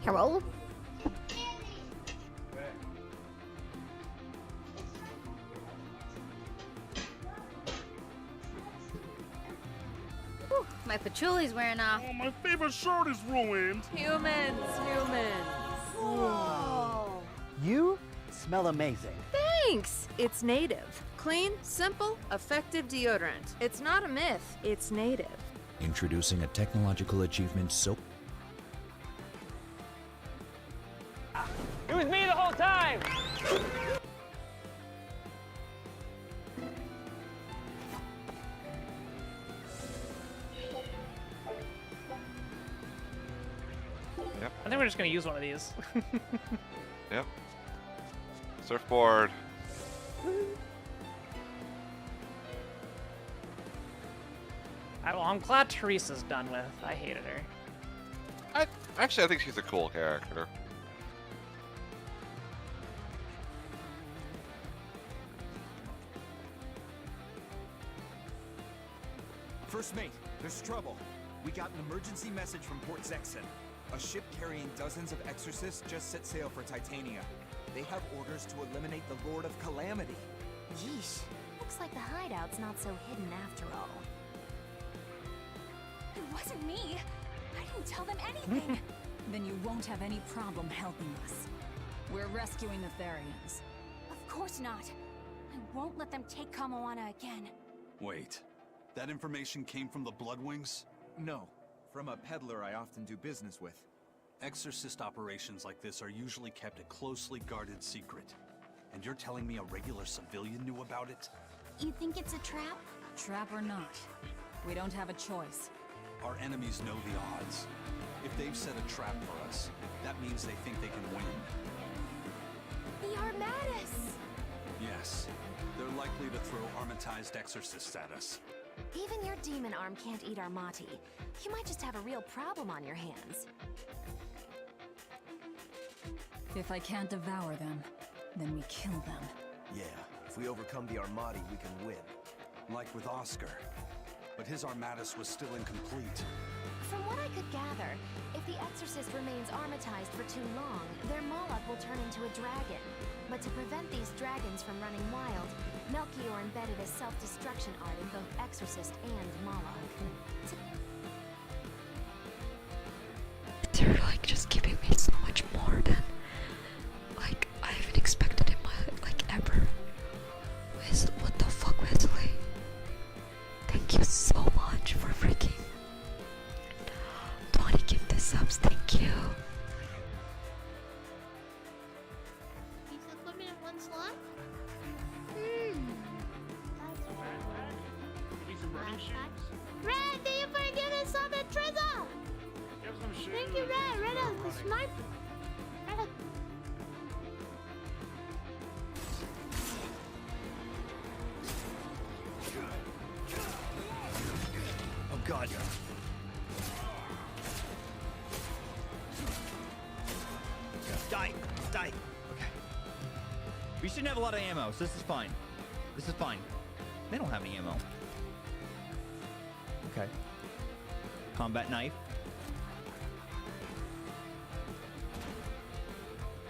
Hello? Whew, my patchouli's wearing off. Oh, my favorite shirt is ruined. Humans. Whoa. You smell amazing. Thanks. It's native. Clean, simple, effective deodorant. It's not a myth. It's native. Introducing a technological achievement so... It was me the whole time! Yep. I think we're just gonna use one of these. Yep. Surfboard. Well, I'm glad Teresa's done with. I hated her. I think she's a cool character. First mate, there's trouble. We got an emergency message from Port Zexon. A ship carrying dozens of exorcists just set sail for Titania. They have orders to eliminate the Lord of Calamity. Yeesh. Looks like the hideout's not so hidden after all. It wasn't me. I didn't tell them anything. Then you won't have any problem helping us. We're rescuing the Therians. Of course not. I won't let them take Kamoana again. Wait, that information came from the Bloodwings? No, from a peddler I often do business with. Exorcist operations like this are usually kept a closely guarded secret. And you're telling me a regular civilian knew about it? You think it's a trap? Trap or not, we don't have a choice. Our enemies know the odds. If they've set a trap for us, that means they think they can win. The Armatus! Yes, they're likely to throw armatized exorcists at us. Even your demon arm can't eat Armati. You might just have a real problem on your hands. If I can't devour them, then we kill them. Yeah, if we overcome the Armati, we can win. Like with Oscar. But his Armatus was still incomplete. From what I could gather, if the Exorcist remains armatized for too long, their Moloch will turn into a dragon. But to prevent these dragons from running wild, Melchior embedded a self-destruction art in both Exorcist and Moloch. They're like just giving me so much more than like I even expected in my ever. What the fuck, Wesley? Thank you so much for freaking 20 gift subs. Thank you. Piece of equipment in one slot? Red, thank you for giving some and Trizzle! Thank you, Red. Red is the sniper. Red. Oh god. Die! Die! Okay. We shouldn't have a lot of ammo, so this is fine. This is fine. They don't have any ammo. Okay. Combat knife.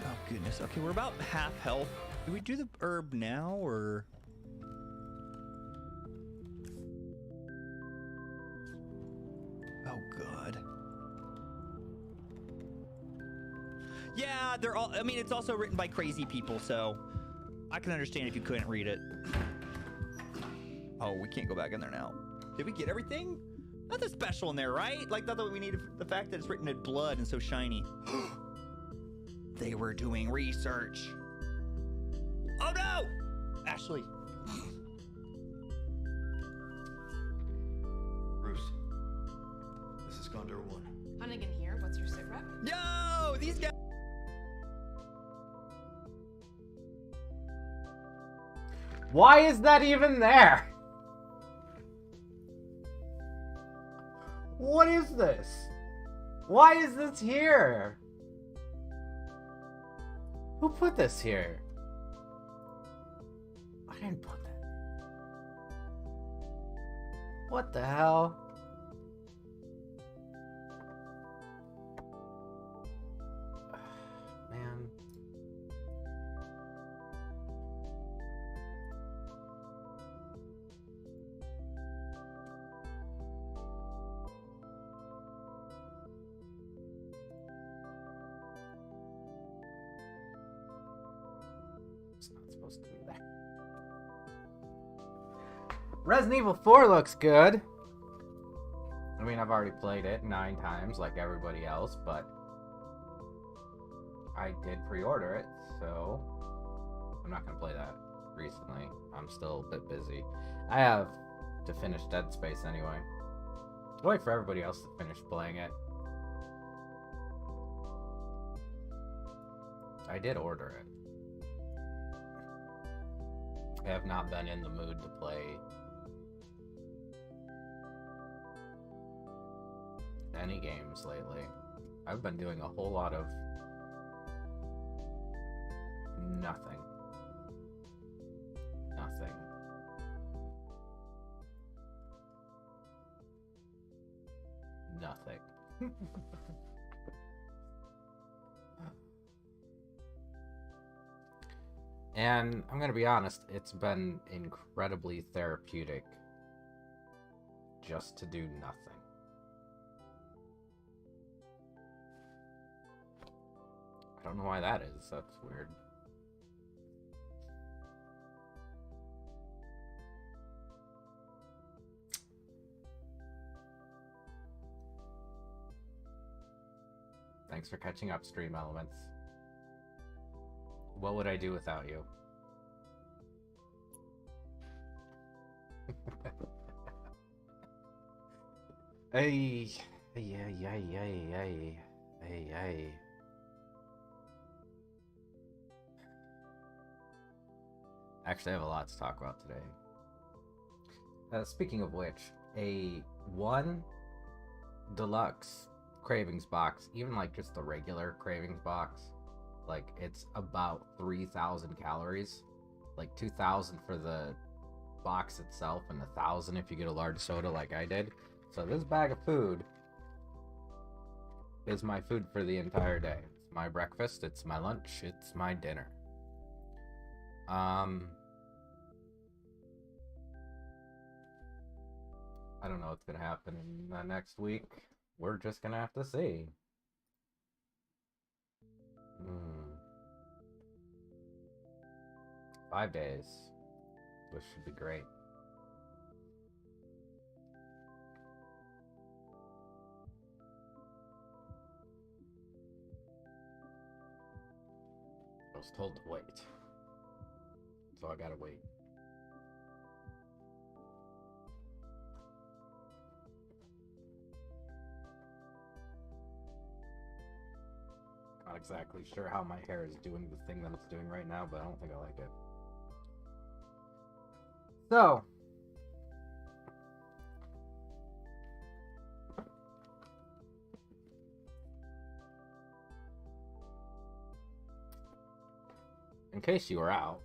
Oh goodness. Okay, we're about half health. Do we do the herb now, or...? Oh god. Yeah, they're all... I mean, it's also written by crazy people, so... I can understand if you couldn't read it. Oh, we can't go back in there now. Did we get everything? Nothing special in there, right? Like, nothing we needed. The fact that it's written in blood and so shiny. They were doing research. Oh no! Ashley. Bruce, this is Gondor 1. Hunnigan here. What's your sit rep? Yo! These guys... Why is that even there? What is this? Why is this here? Who put this here? I didn't put that. What the hell? supposed to be there. Resident Evil 4 looks good. I mean, I've already played it 9 times like everybody else, but I did pre-order it, so I'm not gonna play that recently. I'm still a bit busy. I have to finish Dead Space anyway. I'll wait for everybody else to finish playing it. I did order it. I have not been in the mood to play any games lately. I've been doing a whole lot of nothing. Nothing. Nothing. And I'm gonna be honest, it's been incredibly therapeutic just to do nothing. I don't know why that is. That's weird. Thanks for catching up, Stream Elements. What would I do without you? Hey, hey. Actually, I have a lot to talk about today. Speaking of which, a 1 deluxe cravings box, even like just the regular cravings box, like it's about 3,000 calories, like 2,000 for the box itself and 1,000 if you get a large soda like I did. So this bag of food is my food for the entire day. It's my breakfast, it's my lunch, it's my dinner. I don't know what's gonna happen in the next week. We're just gonna have to see. 5 days. This should be great. I was told to wait. So I gotta wait. Not exactly sure how my hair is doing the thing that it's doing right now, but I don't think I like it. So, in case you were out,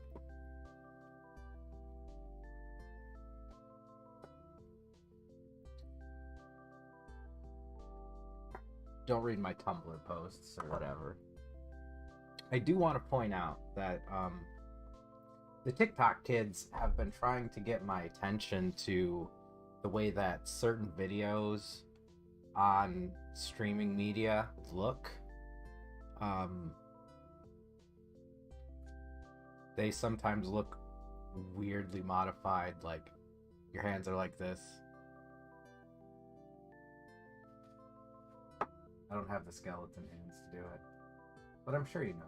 don't read my Tumblr posts or whatever. I do want to point out that the TikTok kids have been trying to get my attention to the way that certain videos on streaming media look. They sometimes look weirdly modified, like your hands are like this. I don't have the skeleton hands to do it, but I'm sure you know.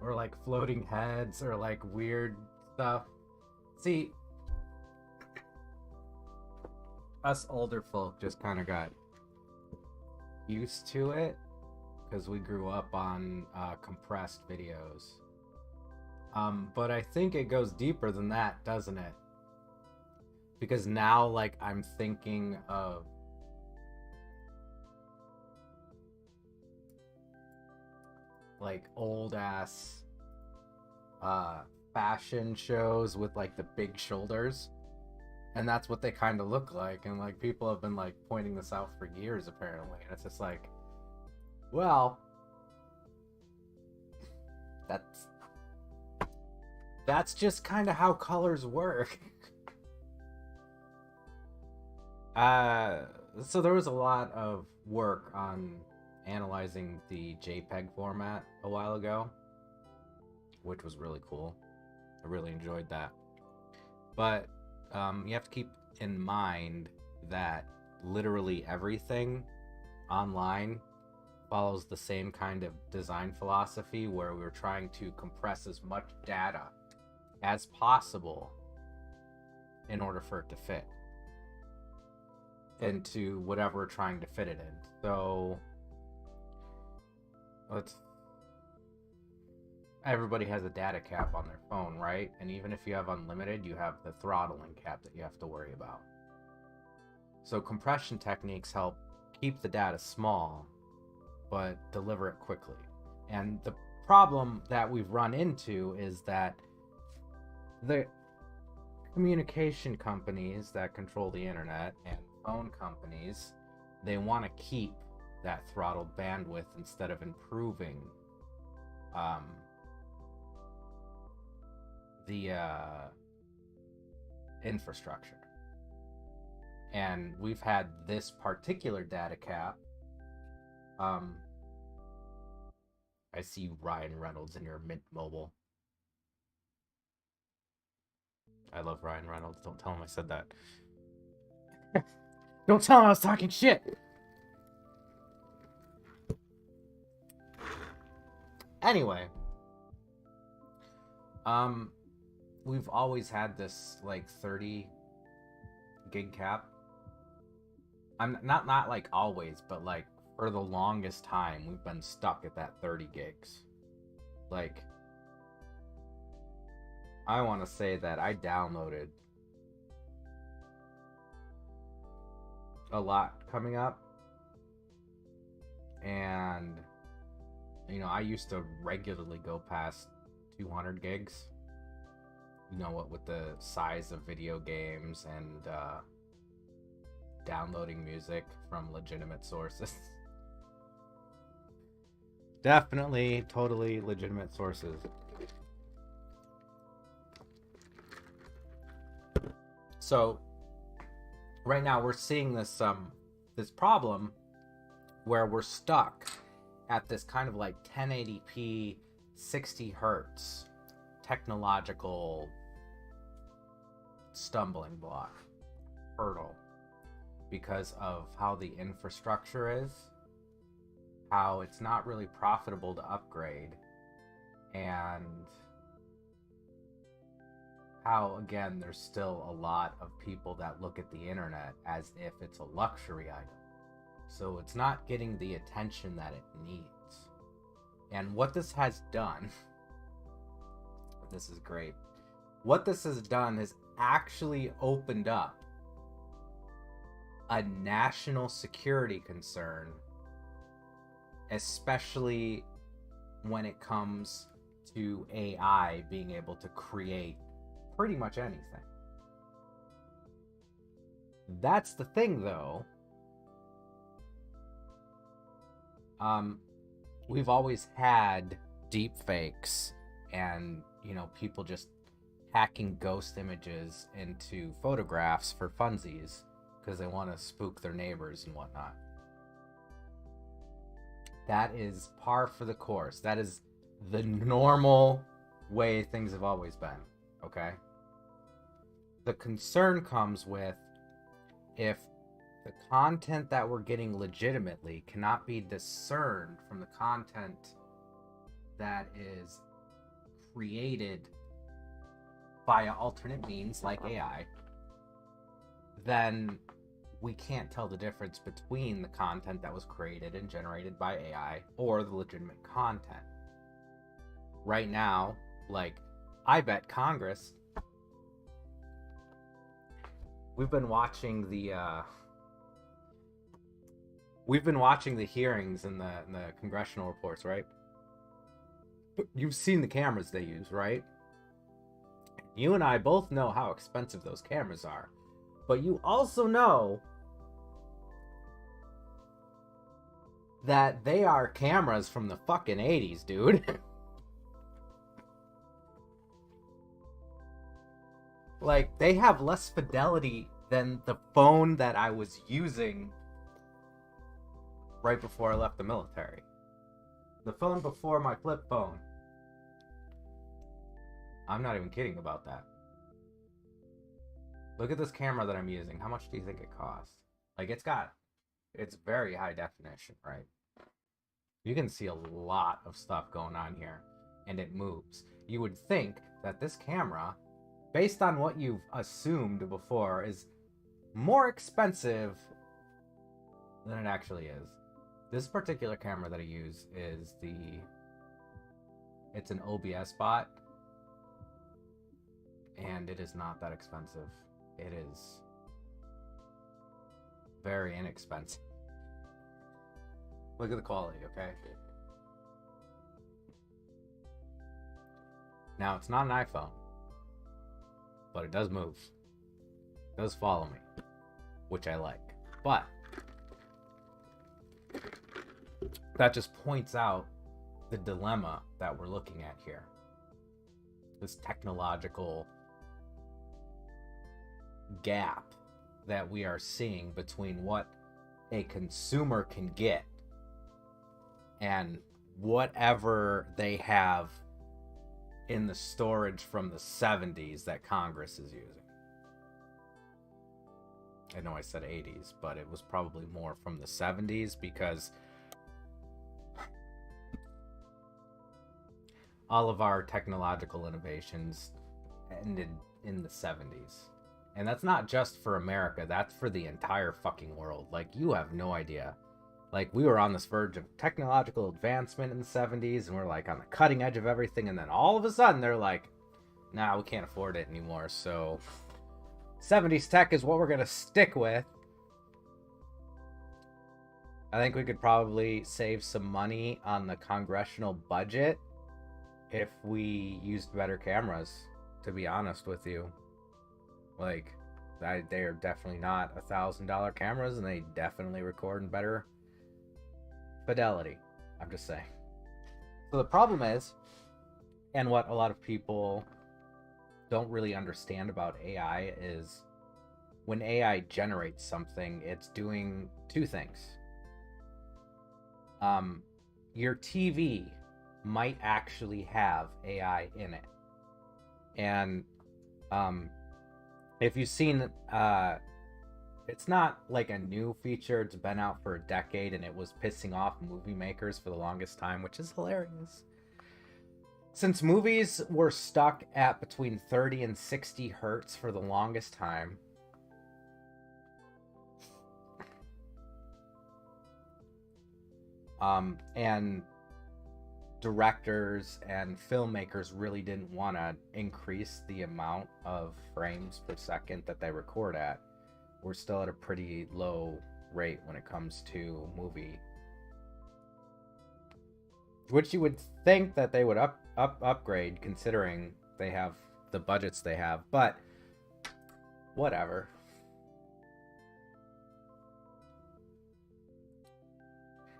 Or like floating heads or like weird stuff. See, us older folk just kind of got used to it because we grew up on compressed videos. But I think it goes deeper than that, doesn't it? Because now, like, I'm thinking of like old ass fashion shows with like the big shoulders, and that's what they kind of look like, and like people have been like pointing this out for years apparently, and it's just like, well, that's just kind of how colors work. So there was a lot of work on analyzing the JPEG format a while ago, which was really cool. I really enjoyed that. But you have to keep in mind that literally everything online follows the same kind of design philosophy, where we're trying to compress as much data as possible in order for it to fit into whatever we're trying to fit it in. So everybody has a data cap on their phone, right? And even if you have unlimited, you have the throttling cap that you have to worry about. So compression techniques help keep the data small, but deliver it quickly. And the problem that we've run into is that the communication companies that control the internet and phone companies, they want to keep that throttled bandwidth instead of improving the infrastructure. And we've had this particular data cap. I see Ryan Reynolds in your Mint Mobile. I love Ryan Reynolds. Don't tell him I said that. Don't tell him I was talking shit. Anyway, we've always had this like 30 gig cap. I'm not like always, but like for the longest time we've been stuck at that 30 gigs. Like, I want to say that I downloaded a lot coming up, and you know, I used to regularly go past 200 gigs, you know, what with the size of video games and downloading music from legitimate sources. Definitely totally legitimate sources. So right now we're seeing this this problem where we're stuck at this kind of like 1080p 60 hertz technological stumbling block, hurdle, because of how the infrastructure is, how it's not really profitable to upgrade, and how, again, there's still a lot of people that look at the internet as if it's a luxury item. So it's not getting the attention that it needs. And what this has done, this is great, what this has done is actually opened up a national security concern, especially when it comes to AI being able to create pretty much anything. That's the thing, though. We've always had deep fakes and, you know, people just hacking ghost images into photographs for funsies because they want to spook their neighbors and whatnot. That is par for the course. That is the normal way things have always been, okay? The concern comes with if the content that we're getting legitimately cannot be discerned from the content that is created via alternate means like AI, then we can't tell the difference between the content that was created and generated by AI or the legitimate content. Right now, like, I bet Congress, we've been watching the hearings and the congressional reports, right? You've seen the cameras they use, right? You and I both know how expensive those cameras are. But you also know that they are cameras from the fucking 80s, dude. Like, they have less fidelity than the phone that I was using right before I left the military. The phone before my flip phone. I'm not even kidding about that. Look at this camera that I'm using. How much do you think it costs? Like, it's very high definition, right? You can see a lot of stuff going on here, and it moves. You would think that this camera, based on what you've assumed before, is more expensive than it actually is. This particular camera that I use is it's an OBS bot, and it is not that expensive. It is very inexpensive. Look at the quality, okay? Now, it's not an iPhone, but it does move. It does follow me, which I like. But that just points out the dilemma that we're looking at here. This technological gap that we are seeing between what a consumer can get and whatever they have in the storage from the 70s that Congress is using. I know I said 80s, but it was probably more from the 70s because all of our technological innovations ended in the 70s. And that's not just for America, that's for the entire fucking world. Like, you have no idea. Like, we were on this verge of technological advancement in the 70s, and we're like on the cutting edge of everything, and then all of a sudden they're like, nah, we can't afford it anymore, so 70s tech is what we're gonna stick with. I think we could probably save some money on the congressional budget if we used better cameras, to be honest with you. Like, they are definitely not $1,000 cameras, and they definitely record in better fidelity. I'm just saying. So the problem is, and what a lot of people don't really understand about AI is, when AI generates something, it's doing two things. Your TV might actually have AI in it. And if you've seen, it's not like a new feature. It's been out for a decade, and it was pissing off movie makers for the longest time, which is hilarious. Since movies were stuck at between 30 and 60 hertz for the longest time, and directors and filmmakers really didn't want to increase the amount of frames per second that they record at, we're still at a pretty low rate when it comes to movie. Which you would think that they would upgrade, considering they have the budgets they have, but whatever.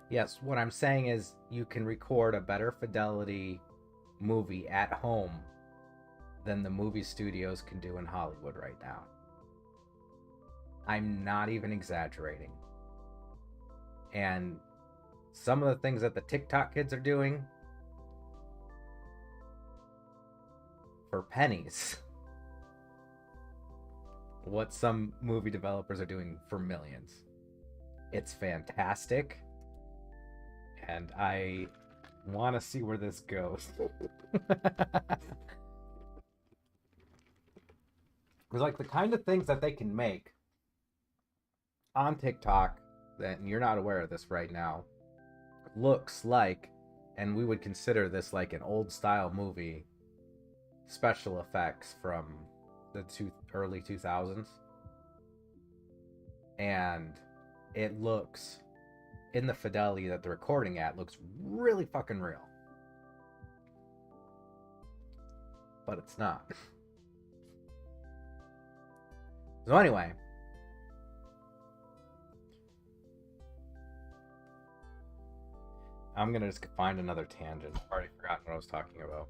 Yes, what I'm saying is you can record a better fidelity movie at home than the movie studios can do in Hollywood right now. I'm not even exaggerating. And some of the things that the TikTok kids are doing for pennies. What some movie developers are doing for millions. It's fantastic. And I want to see where this goes. It's like the kind of things that they can make on TikTok, that you're not aware of this right now, looks like, and we would consider this like an old style movie, special effects from the early 2000s. And it looks, in the fidelity that they're recording at, looks really fucking real. But it's not. So anyway, I'm gonna just find another tangent. I've already forgotten what I was talking about.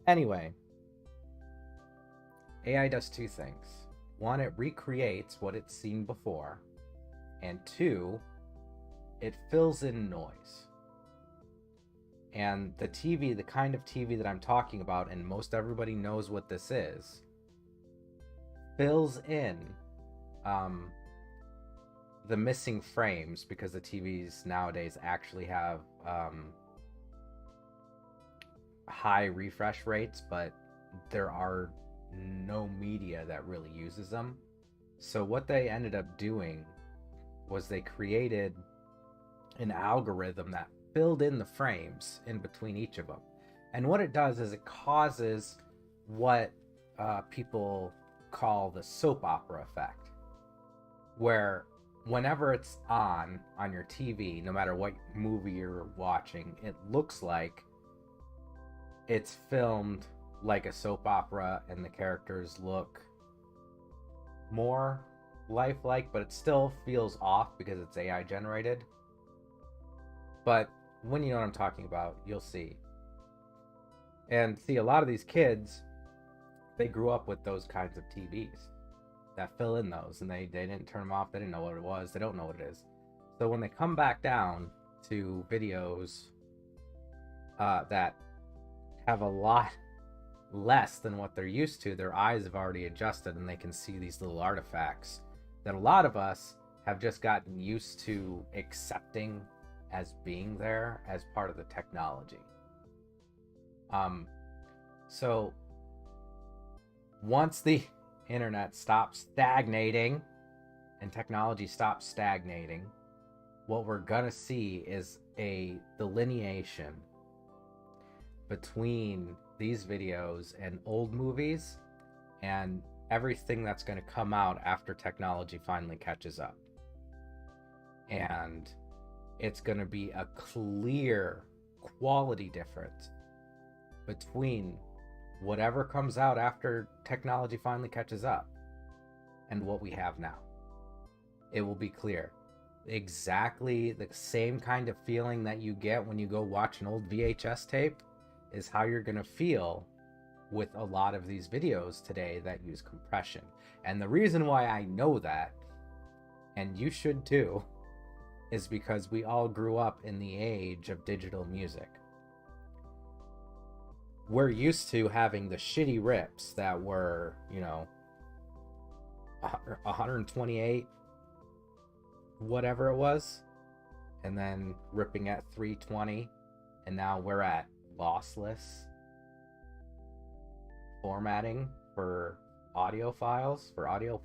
Anyway, AI does two things. one, it recreates what it's seen before, and two, it fills in noise. And the TV, the kind of TV that I'm talking about, and most everybody knows what this is, fills in the missing frames, because the TVs nowadays actually have high refresh rates, but there are no media that really uses them. So what they ended up doing was they created an algorithm that filled in the frames in between each of them. And what it does is it causes what people call the soap opera effect, where whenever it's on your TV, no matter what movie you're watching, it looks like it's filmed like a soap opera, and the characters look more lifelike, but it still feels off because it's AI generated. But when you know what I'm talking about, you'll see. And see, a lot of these kids, they grew up with those kinds of TVs that fill in those, and they didn't turn them off. They didn't know what it was. They don't know what it is. So when they come back down to videos that have a lot less than what they're used to, their eyes have already adjusted, and they can see these little artifacts that a lot of us have just gotten used to accepting as being there as part of the technology. So once the internet stops stagnating and technology stops stagnating, what we're gonna see is a delineation between these videos and old movies and everything that's going to come out after technology finally catches up. And it's going to be a clear quality difference between whatever comes out after technology finally catches up and what we have now. It will be clear. Exactly the same kind of feeling that you get when you go watch an old VHS tape is how you're going to feel with a lot of these videos today that use compression. And the reason why I know that, and you should too, is because we all grew up in the age of digital music. We're used to having the shitty rips that were, 128, whatever it was, and then ripping at 320, and now we're at lossless formatting for audio files, for audio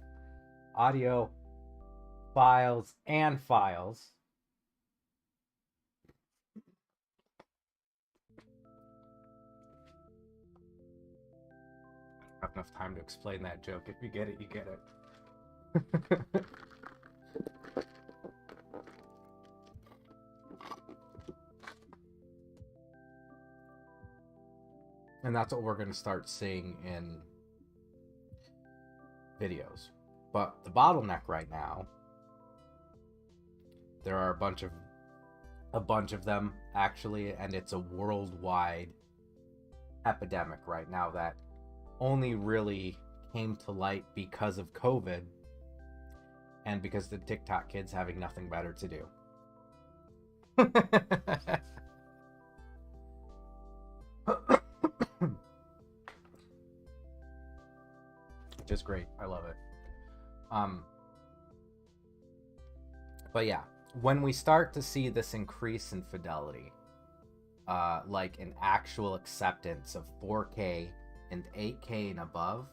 files and files. I don't have enough time to explain that joke. If you get it, you get it. And that's what we're going to start seeing in videos. But the bottleneck right now, there are a bunch of them actually, and it's a worldwide epidemic right now that only really came to light because of COVID and because the TikTok kids having nothing better to do. Which is great. I love it. But yeah, when we start to see this increase in fidelity, like an actual acceptance of 4K and 8K and above,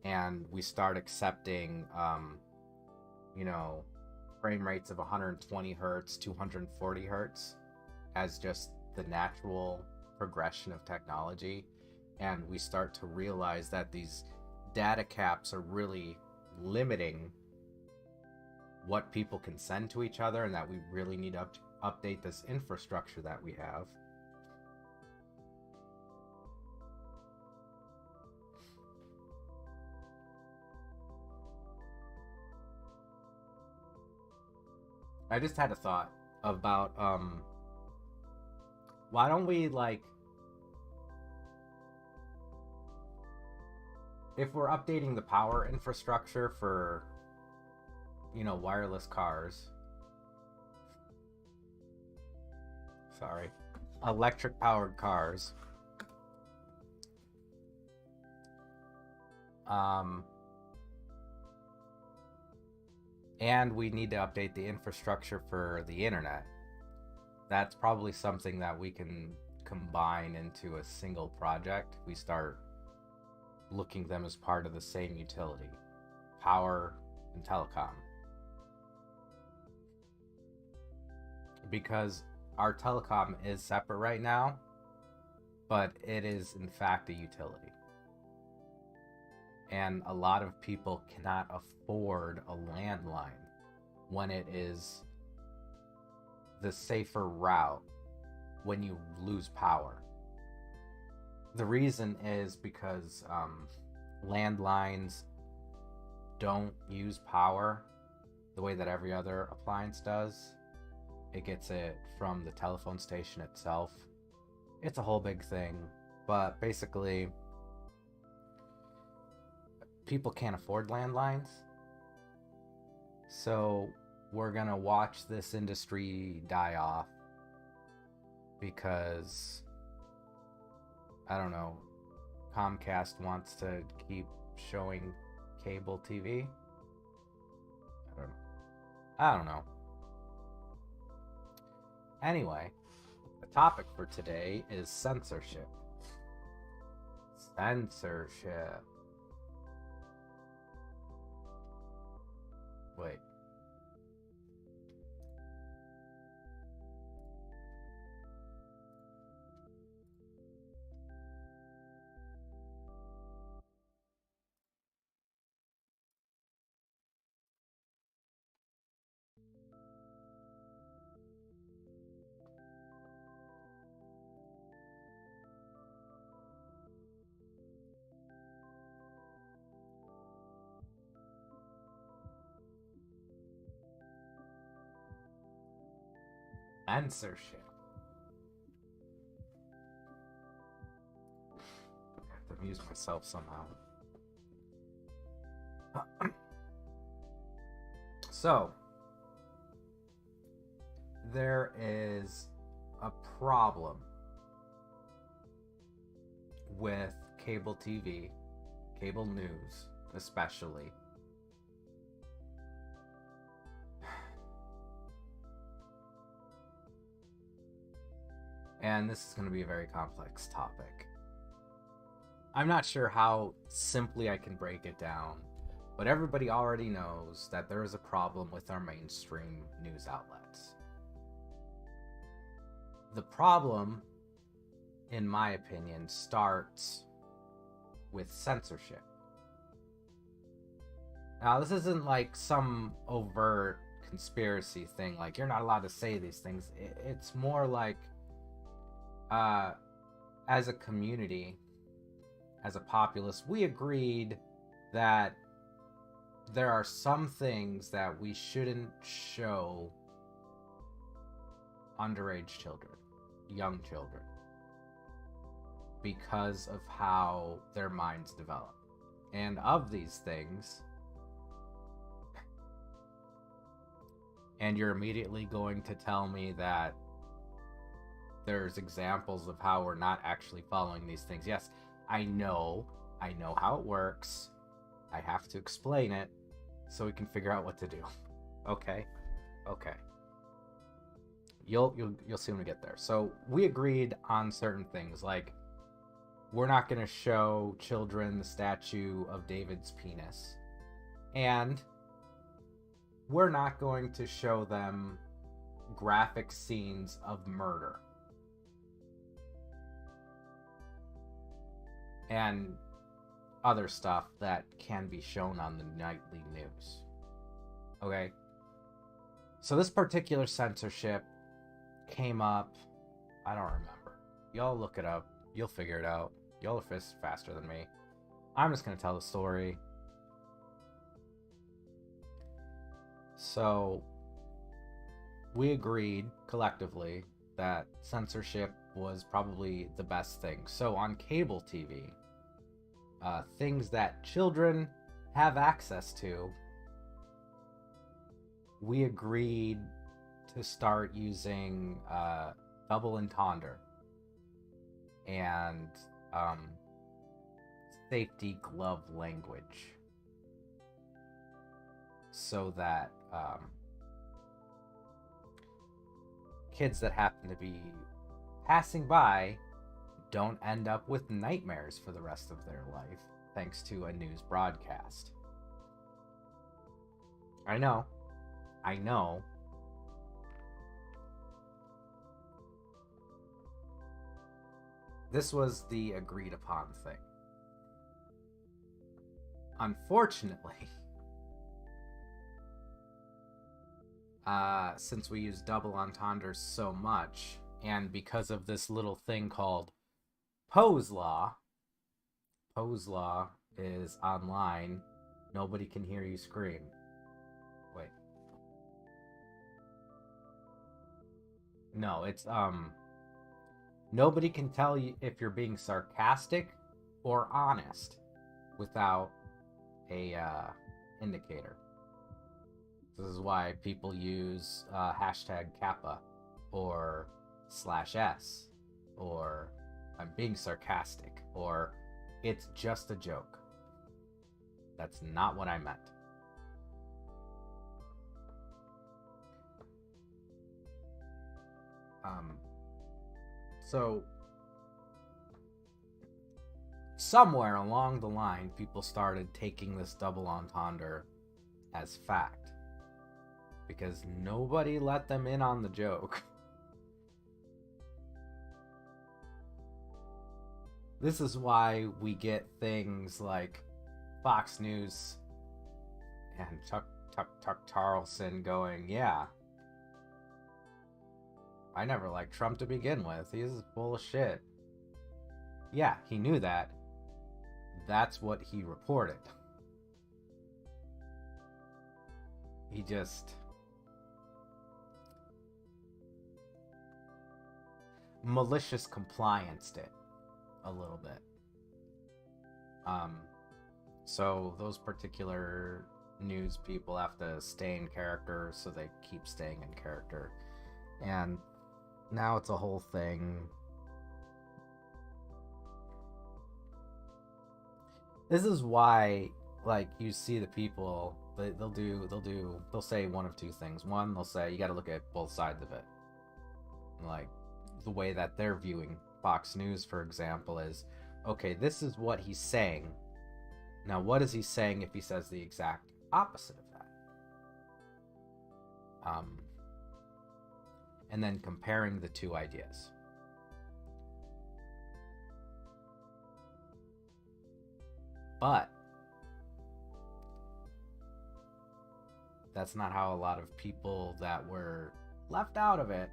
and we start accepting, frame rates of 120 hertz, 240 hertz as just the natural progression of technology, and we start to realize that these data caps are really limiting what people can send to each other, and that we really need to update this infrastructure that we have. I just had a thought about why don't we, like, if we're updating the power infrastructure for, you know, wireless cars, sorry, electric powered cars, and we need to update the infrastructure for the internet, that's probably something that we can combine into a single project. We start looking them as part of the same utility, power and telecom. Because our telecom is separate right now, but it is in fact a utility. And a lot of people cannot afford a landline when it is the safer route when you lose power. The reason is because landlines don't use power the way that every other appliance does. It gets it from the telephone station itself. It's a whole big thing, but basically people can't afford landlines. So we're gonna watch this industry die off because, I don't know, Comcast wants to keep showing cable TV. I don't know. Anyway, the topic for today is censorship. Censorship. Wait. Censorship. I have to amuse myself somehow. So, there is a problem with cable TV, cable news especially. And this is going to be a very complex topic. I'm not sure how simply I can break it down, but everybody already knows that there is a problem with our mainstream news outlets. The problem, in my opinion, starts with censorship. Now, this isn't like some overt conspiracy thing, like you're not allowed to say these things. It's more like, as a community, as a populace, we agreed that there are some things that we shouldn't show underage children, young children, because of how their minds develop. And of these things, and you're immediately going to tell me that there's examples of how we're not actually following these things. Yes, I know how it works. I have to explain it so we can figure out what to do. Okay. You'll see when we get there. So we agreed on certain things, like we're not going to show children the statue of David's penis, and we're not going to show them graphic scenes of murder and other stuff that can be shown on the nightly news. Okay? So this particular censorship came up, I don't remember. Y'all look it up. You'll figure it out. Y'all are faster than me. I'm just going to tell the story. So, we agreed collectively that censorship was probably the best thing. So on cable TV, things that children have access to, we agreed to start using double entendre and safety glove language so that kids that happen to be passing by don't end up with nightmares for the rest of their life thanks to a news broadcast. I know. This was the agreed upon thing. Unfortunately, since we use double entendres so much, and because of this little thing called Poe's Law is online, nobody can hear you scream. Wait. No, it's, nobody can tell you if you're being sarcastic or honest without a, indicator. This is why people use, hashtag Kappa, or /S, or I'm being sarcastic, or it's just a joke. That's not what I meant. So somewhere along the line, people started taking this double entendre as fact because nobody let them in on the joke. This is why we get things like Fox News and Tuck Carlson going, yeah, I never liked Trump to begin with. He's full of shit. Yeah, he knew that. That's what he reported. He just malicious complianced it a little bit. So those particular news people have to stay in character, so they keep staying in character. And now it's a whole thing. This is why, like, you see the people, they'll say one of two things. One, they'll say you got to look at both sides of it. Like, the way that they're viewing Fox News, for example, is, okay, this is what he's saying. Now, what is he saying if he says the exact opposite of that? And then comparing the two ideas. But that's not how a lot of people that were left out of it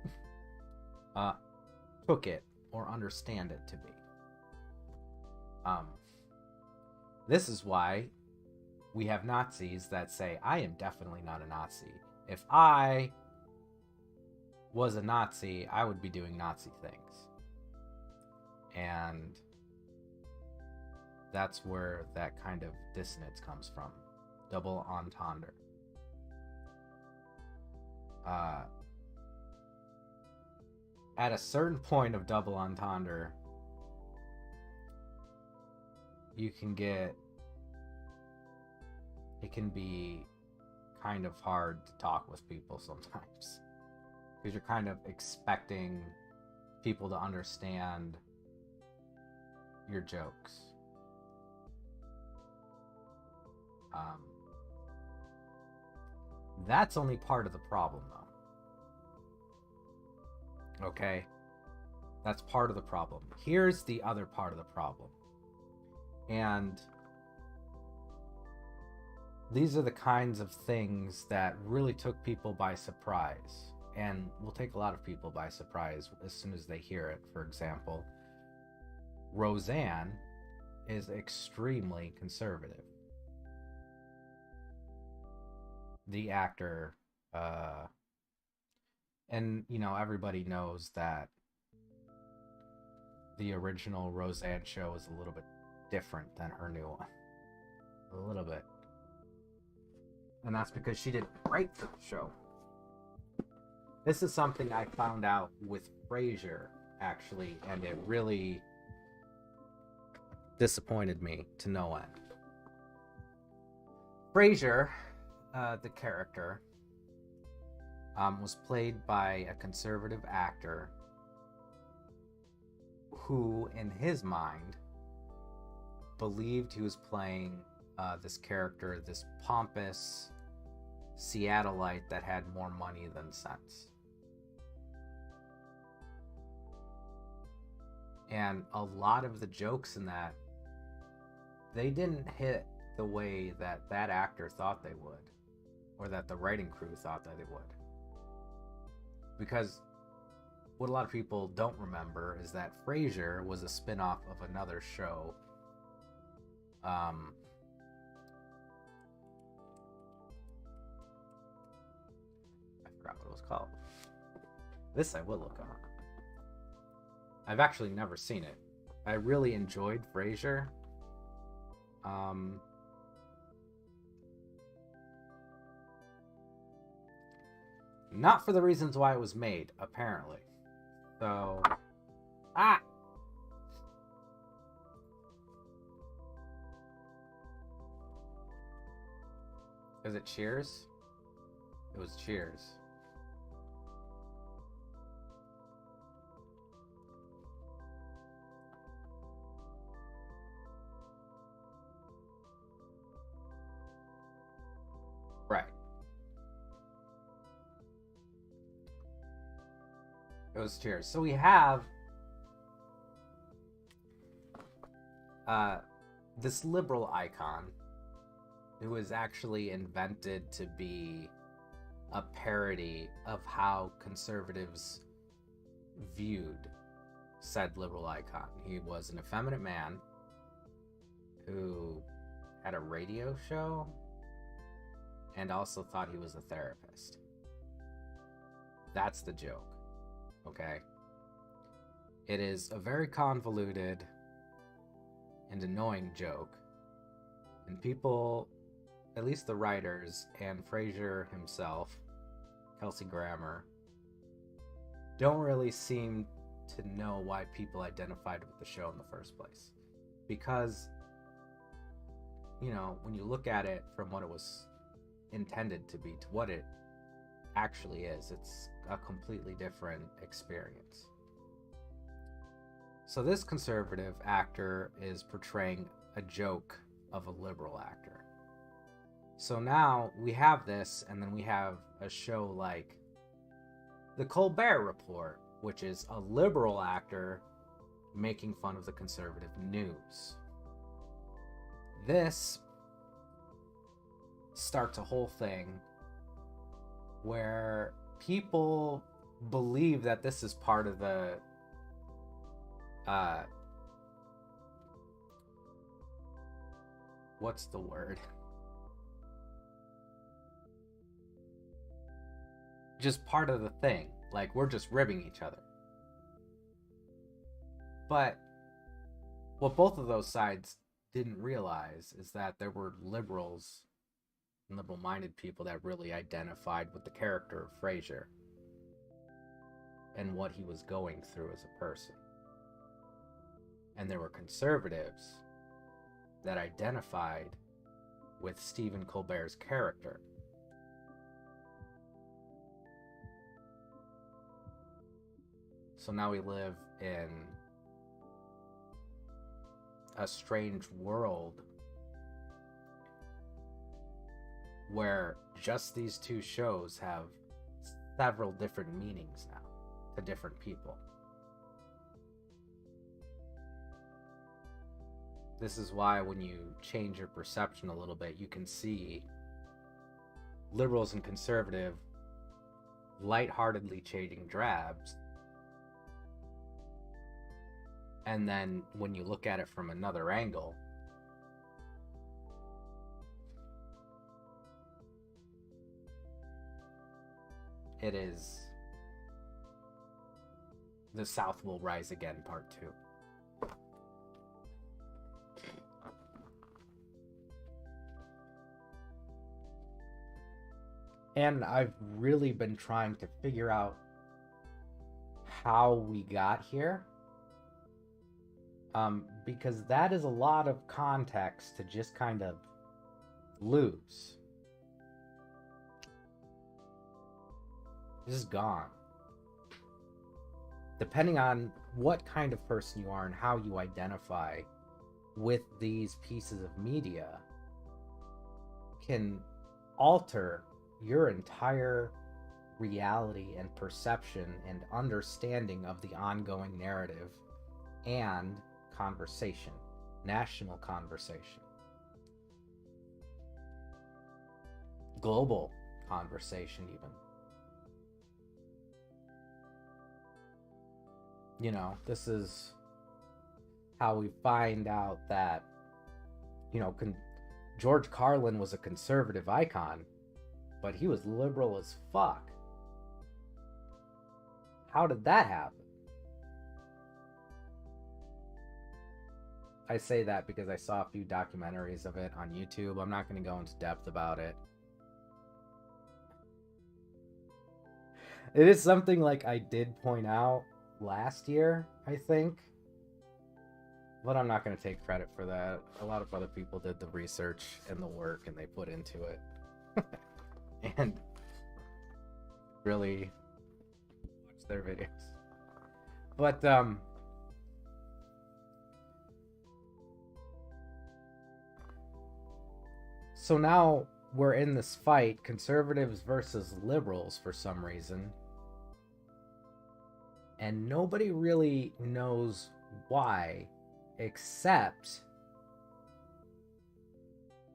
took it or understand it to be. This is why we have Nazis that say, I am definitely not a Nazi. If I was a Nazi, I would be doing Nazi things. And that's where that kind of dissonance comes from. Double entendre. At a certain point of double entendre, it can be kind of hard to talk with people sometimes. Because you're kind of expecting people to understand your jokes. That's only part of the problem, though. Okay? That's part of the problem. Here's the other part of the problem. And these are the kinds of things that really took people by surprise. And will take a lot of people by surprise as soon as they hear it. For example, Roseanne is extremely conservative. The actor, and you know, everybody knows that the original Roseanne show is a little bit different than her new one. A little bit. And that's because she didn't write for the show. This is something I found out with Frasier, actually, and it really disappointed me to no end. Frasier, the character, was played by a conservative actor who, in his mind, believed he was playing this character, this pompous Seattleite that had more money than sense. And a lot of the jokes in that, they didn't hit the way that that actor thought they would, or that the writing crew thought that they would. Because what a lot of people don't remember is that Frasier was a spin-off of another show. I forgot what it was called. This I will look up. I've actually never seen it. I really enjoyed Frasier. Not for the reasons why it was made, apparently. So... Ah! Is it Cheers? It was Cheers. Right. It was Cheers. So we have this liberal icon who was actually invented to be a parody of how conservatives viewed said liberal icon. He was an effeminate man who had a radio show and also thought he was a therapist. That's the joke, okay? It is a very convoluted and annoying joke, and people, at least the writers and Frasier himself, Kelsey Grammer, don't really seem to know why people identified with the show in the first place. Because, you know, when you look at it from what it was intended to be to what it actually is, it's a completely different experience. So this conservative actor is portraying a joke of a liberal actor. So now we have this, and then we have a show like The Colbert Report, which is a liberal actor making fun of the conservative news. This starts a whole thing where people believe that this is part of the what's the word? Just part of the thing. Like, we're just ribbing each other. But what both of those sides didn't realize is that there were liberals and liberal-minded people that really identified with the character of Frasier and what he was going through as a person. And there were conservatives that identified with Stephen Colbert's character. So now we live in a strange world where just these two shows have several different meanings now to different people. This is why when you change your perception a little bit, you can see liberals and conservative lightheartedly changing drabs. And then when you look at it from another angle, it is The South Will Rise Again Part 2. And I've really been trying to figure out how we got here. Because that is a lot of context to just kind of lose. This is gone. Depending on what kind of person you are and how you identify with these pieces of media can alter your entire reality and perception and understanding of the ongoing narrative and conversation, national conversation, global conversation even. You know, this is how we find out that, you know, George Carlin was a conservative icon, but he was liberal as fuck. How did that happen? I say that because I saw a few documentaries of it on YouTube. I'm not going to go into depth about it. It is something like I did point out last year, I think. But I'm not going to take credit for that. A lot of other people did the research and the work and they put into it. And really watch their videos. But, so now we're in this fight, conservatives versus liberals for some reason. And nobody really knows why, except,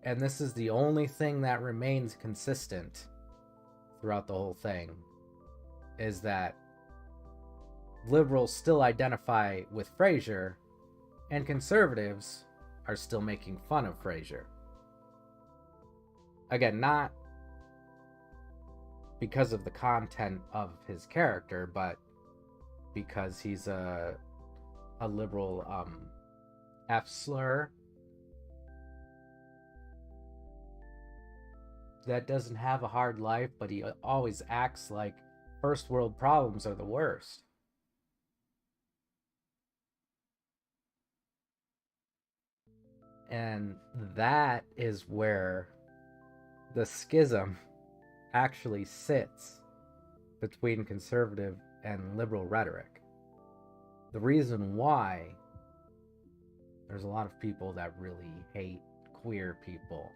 and this is the only thing that remains consistent throughout the whole thing, is that liberals still identify with Frasier, and conservatives are still making fun of Frasier. Again, not because of the content of his character, but because he's a liberal F-slur that doesn't have a hard life, but he always acts like first world problems are the worst. And that is where the schism actually sits between conservative and liberal rhetoric. The reason why there's a lot of people that really hate queer people.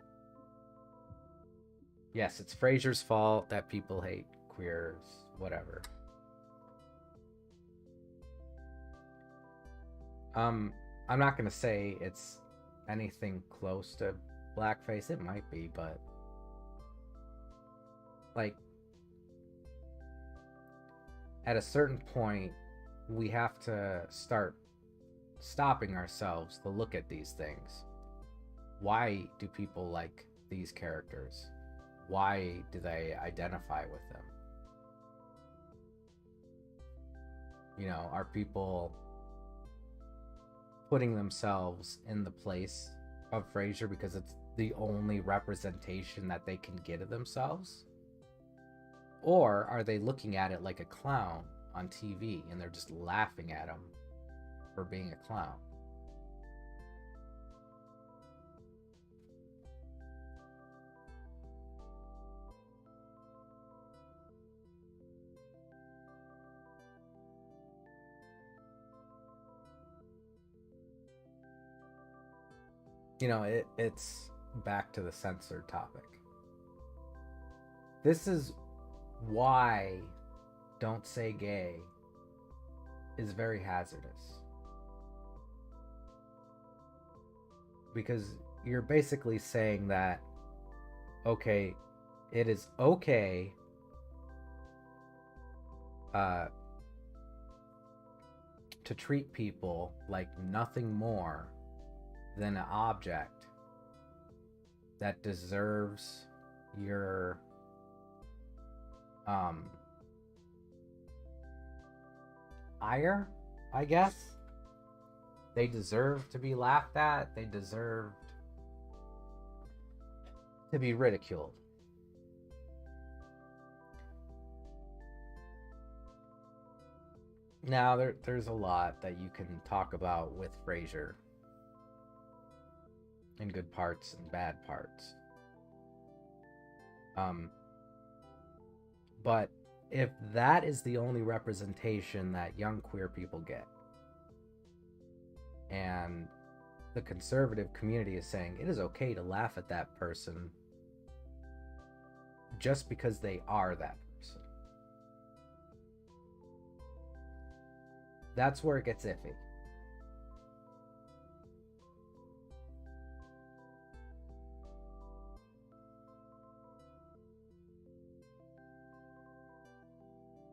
Yes, it's Frasier's fault that people hate queers, whatever. I'm not gonna say it's anything close to blackface. It might be, but like, at a certain point, we have to start stopping ourselves to look at these things. Why do people like these characters? Why do they identify with them? You know, are people putting themselves in the place of Frasier because it's the only representation that they can get of themselves? Or are they looking at it like a clown on TV and they're just laughing at him for being a clown? You know, it's back to the censored topic. This is why Don't Say Gay is very hazardous. Because you're basically saying that, okay, it is okay to treat people like nothing more than an object that deserves your ire, I guess. They deserve to be laughed at. They deserved to be ridiculed. Now, there's a lot that you can talk about with Frasier, and good parts and bad parts. But if that is the only representation that young queer people get, and the conservative community is saying it is okay to laugh at that person just because they are that person, that's where it gets iffy.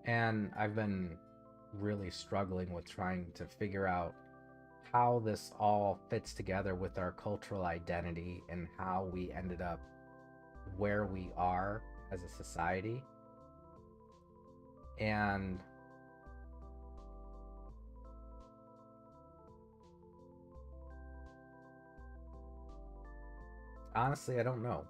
And I've been really struggling with trying to figure out how this all fits together with our cultural identity and how we ended up where we are as a society. And honestly, I don't know.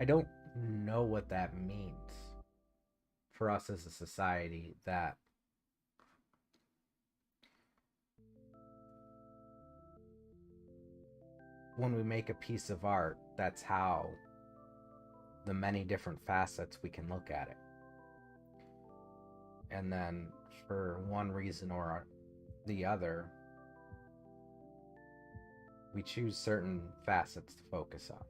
I don't know what that means for us as a society, that when we make a piece of art, that's how the many different facets we can look at it. And then for one reason or the other, we choose certain facets to focus on.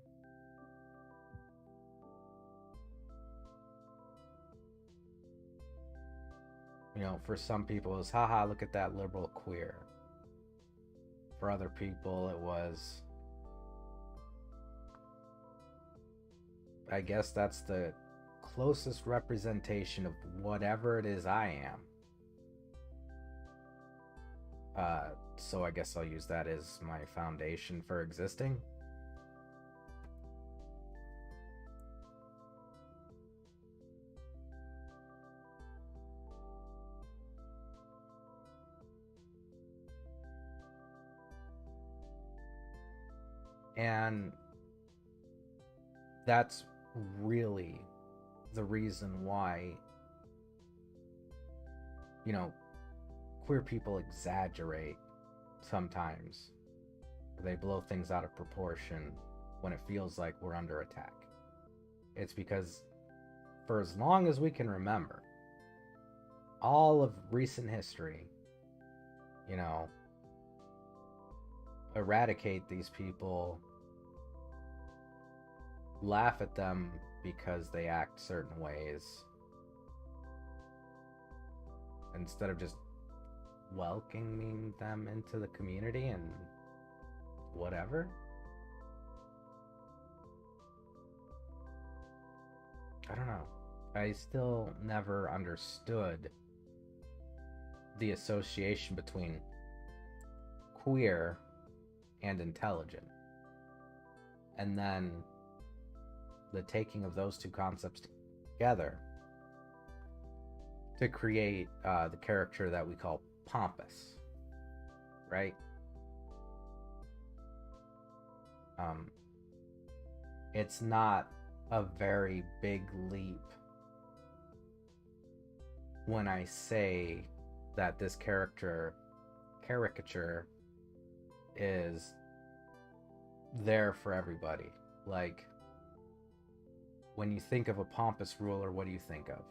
You know, for some people it was, haha, look at that liberal queer. For other people it was, I guess that's the closest representation of whatever it is I am. So I guess I'll use that as my foundation for existing. And that's really the reason why, you know, queer people exaggerate sometimes. They blow things out of proportion when it feels like we're under attack. It's because for as long as we can remember, all of recent history, you know, eradicate these people, laugh at them because they act certain ways, instead of just welcoming them into the community and whatever. I don't know. I still never understood the association between queer and intelligent, and then the taking of those two concepts together to create the character that we call pompous, right? It's not a very big leap when I say that this caricature is there for everybody. Like, when you think of a pompous ruler, what do you think of?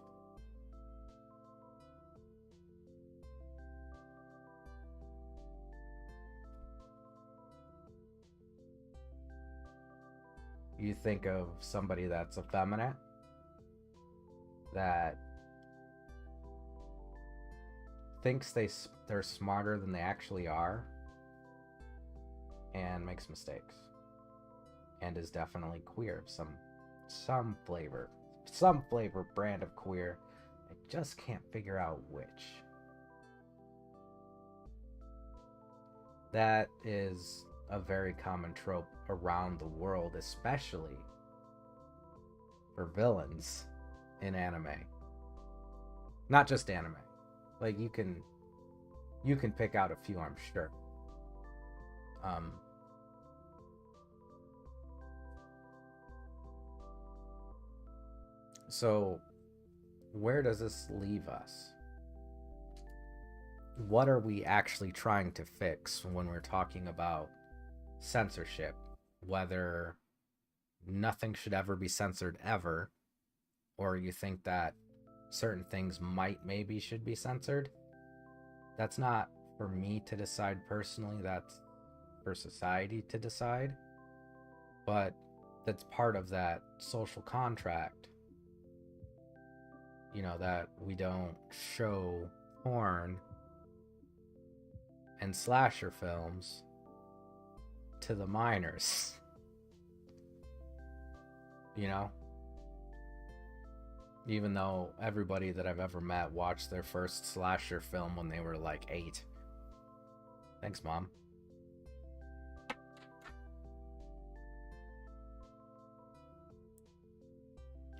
You think of somebody that's effeminate, that thinks they're smarter than they actually are, and makes mistakes, and is definitely queer of some flavor brand of queer. I just can't figure out which. That is a very common trope around the world, especially for villains in anime. Not just anime. Like, you can pick out a few, I'm sure. So, where does this leave us? What are we actually trying to fix when we're talking about censorship? Whether nothing should ever be censored ever, or you think that certain things maybe should be censored? That's not for me to decide personally, that's for society to decide. But that's part of that social contract, you know, that we don't show porn and slasher films to the minors. You know? Even though everybody that I've ever met watched their first slasher film when they were like 8. Thanks, Mom.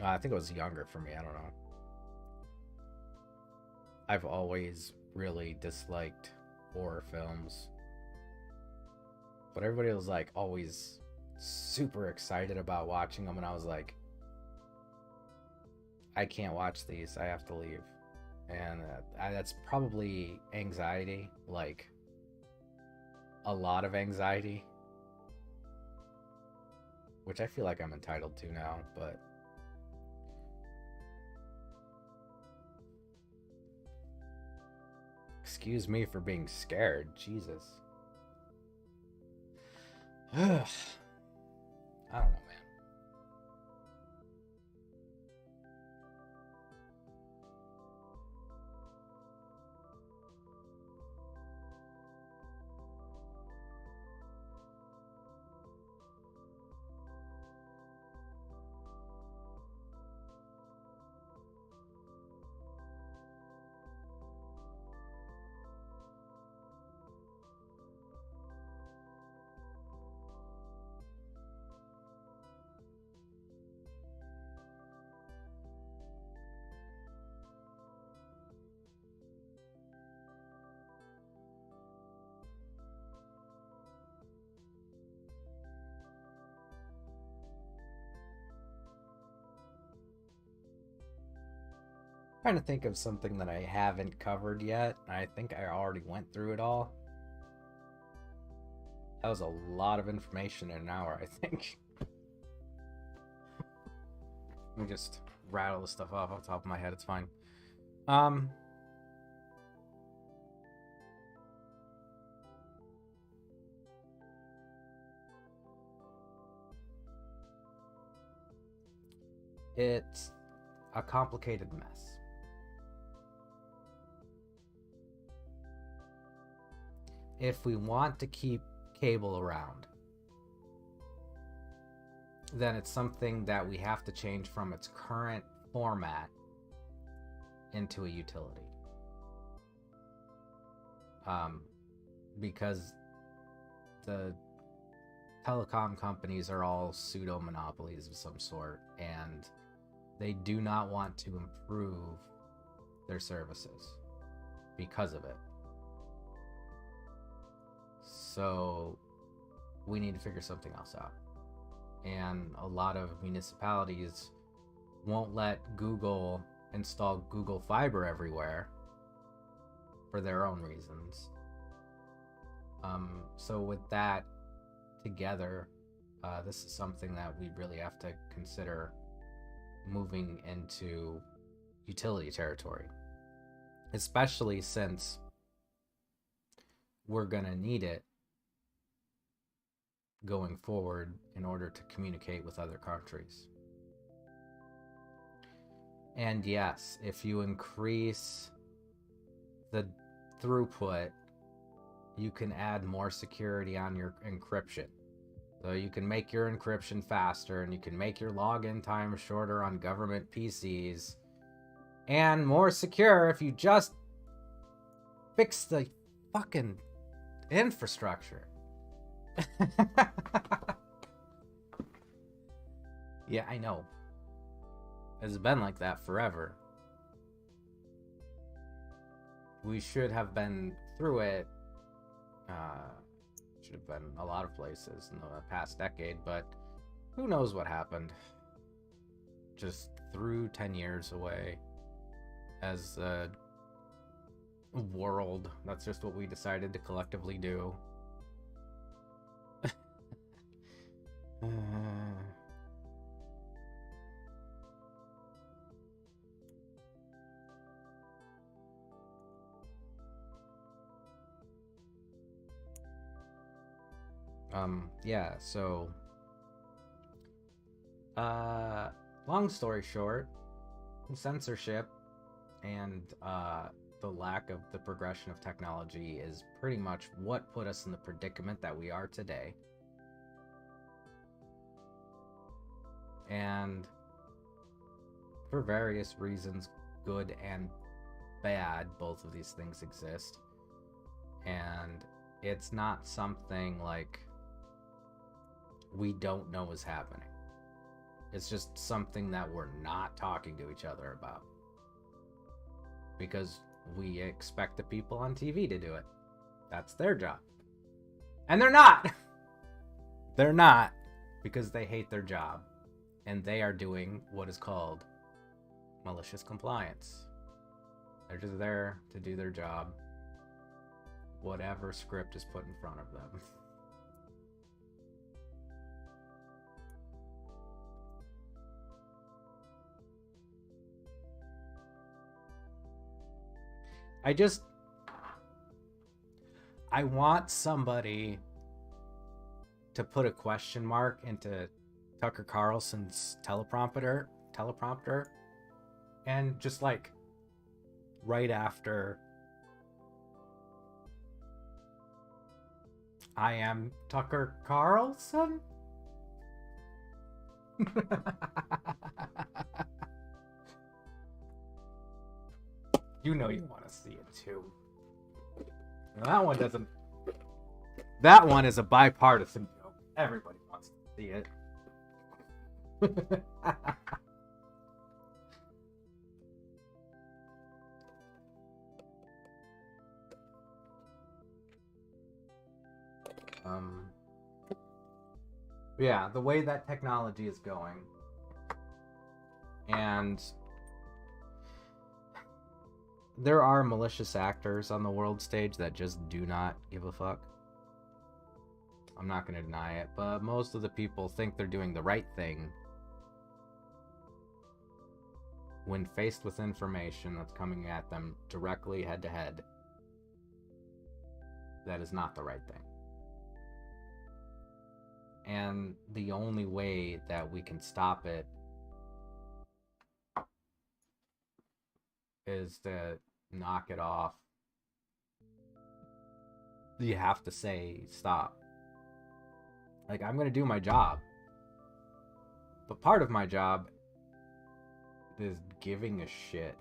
I think it was younger for me, I don't know. I've always really disliked horror films. But everybody was like always super excited about watching them, and I was like, I can't watch these, I have to leave. And that's probably anxiety, like a lot of anxiety, which I feel like I'm entitled to now, but excuse me for being scared, Jesus. I don't know, man. Trying to think of something that I haven't covered yet. I think I already went through it all. That was a lot of information in an hour, I think. Let me just rattle the stuff off the top of my head, it's fine. It's a complicated mess. If we want to keep cable around, then it's something that we have to change from its current format into a utility. Because the telecom companies are all pseudo monopolies of some sort, and they do not want to improve their services because of it. So we need to figure something else out. And a lot of municipalities won't let Google install Google Fiber everywhere for their own reasons. So with that together, this is something that we really have to consider moving into utility territory, especially since we're gonna need it going forward in order to communicate with other countries. And yes, if you increase the throughput, you can add more security on your encryption. So you can make your encryption faster, and you can make your login time shorter on government PCs, and more secure if you just fix the fucking infrastructure. Yeah, I know. It's been like that forever. We should have been through it should have been a lot of places in the past decade, but who knows what happened. Just threw 10 years away as a world. That's just what we decided to collectively do. Yeah, so long story short, censorship and the lack of the progression of technology is pretty much what put us in the predicament that we are today. And for various reasons, good and bad, both of these things exist. And it's not something like we don't know is happening. It's just something that we're not talking to each other about. Because we expect the people on TV to do it. That's their job. And they're not! They're not, because they hate their job. And they are doing what is called malicious compliance. They're just there to do their job. Whatever script is put in front of them. I want somebody to put a question mark into Tucker Carlson's teleprompter, and just like right after I am Tucker Carlson. You know you want to see it too. That one doesn't. That one is a bipartisan joke. Everybody wants to see it. Yeah, the way that technology is going, and there are malicious actors on the world stage that just do not give a fuck. I'm not going to deny it, but most of the people think they're doing the right thing when faced with information that's coming at them directly head to head. That is not the right thing. And the only way that we can stop it is to knock it off. You have to say stop. Like, I'm gonna do my job, but part of my job is giving a shit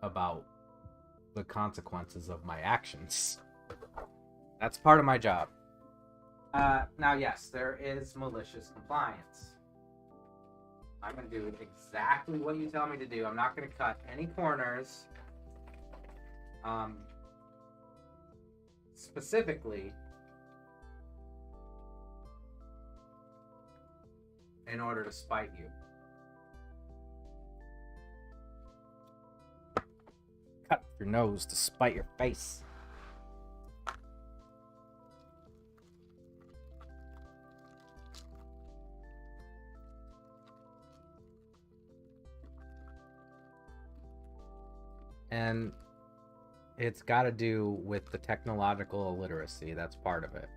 about the consequences of my actions. That's part of my job. Now, yes, there is malicious compliance. I'm going to do exactly what you tell me to do. I'm not going to cut any corners. Specifically, in order to spite you. Cut your nose to spite your face. And it's got to do with the technological illiteracy. That's part of it.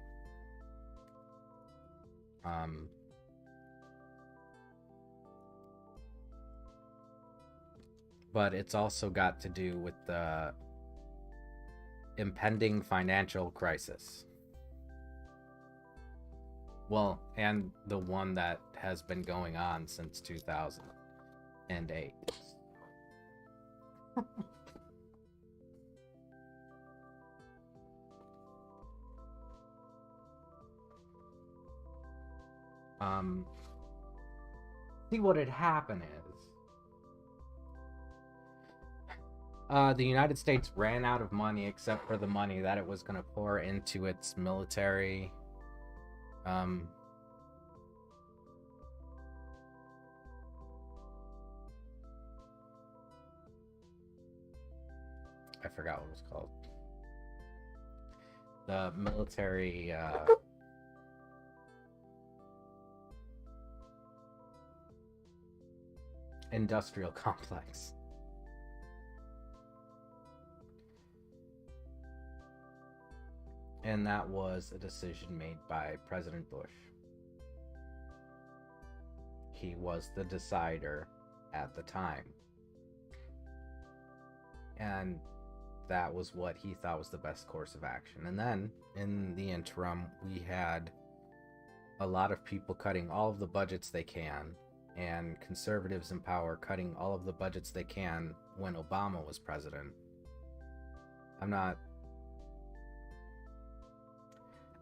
But it's also got to do with the impending financial crisis. Well, and the one that has been going on since 2008. See, what had happened is the United States ran out of money except for the money that it was going to pour into its military Um, I forgot what it was called. The military industrial complex. And that was a decision made by President Bush. He was the decider at the time. And that was what he thought was the best course of action. And then, in the interim, we had a lot of people cutting all of the budgets they can, and conservatives in power cutting all of the budgets they can when Obama was president.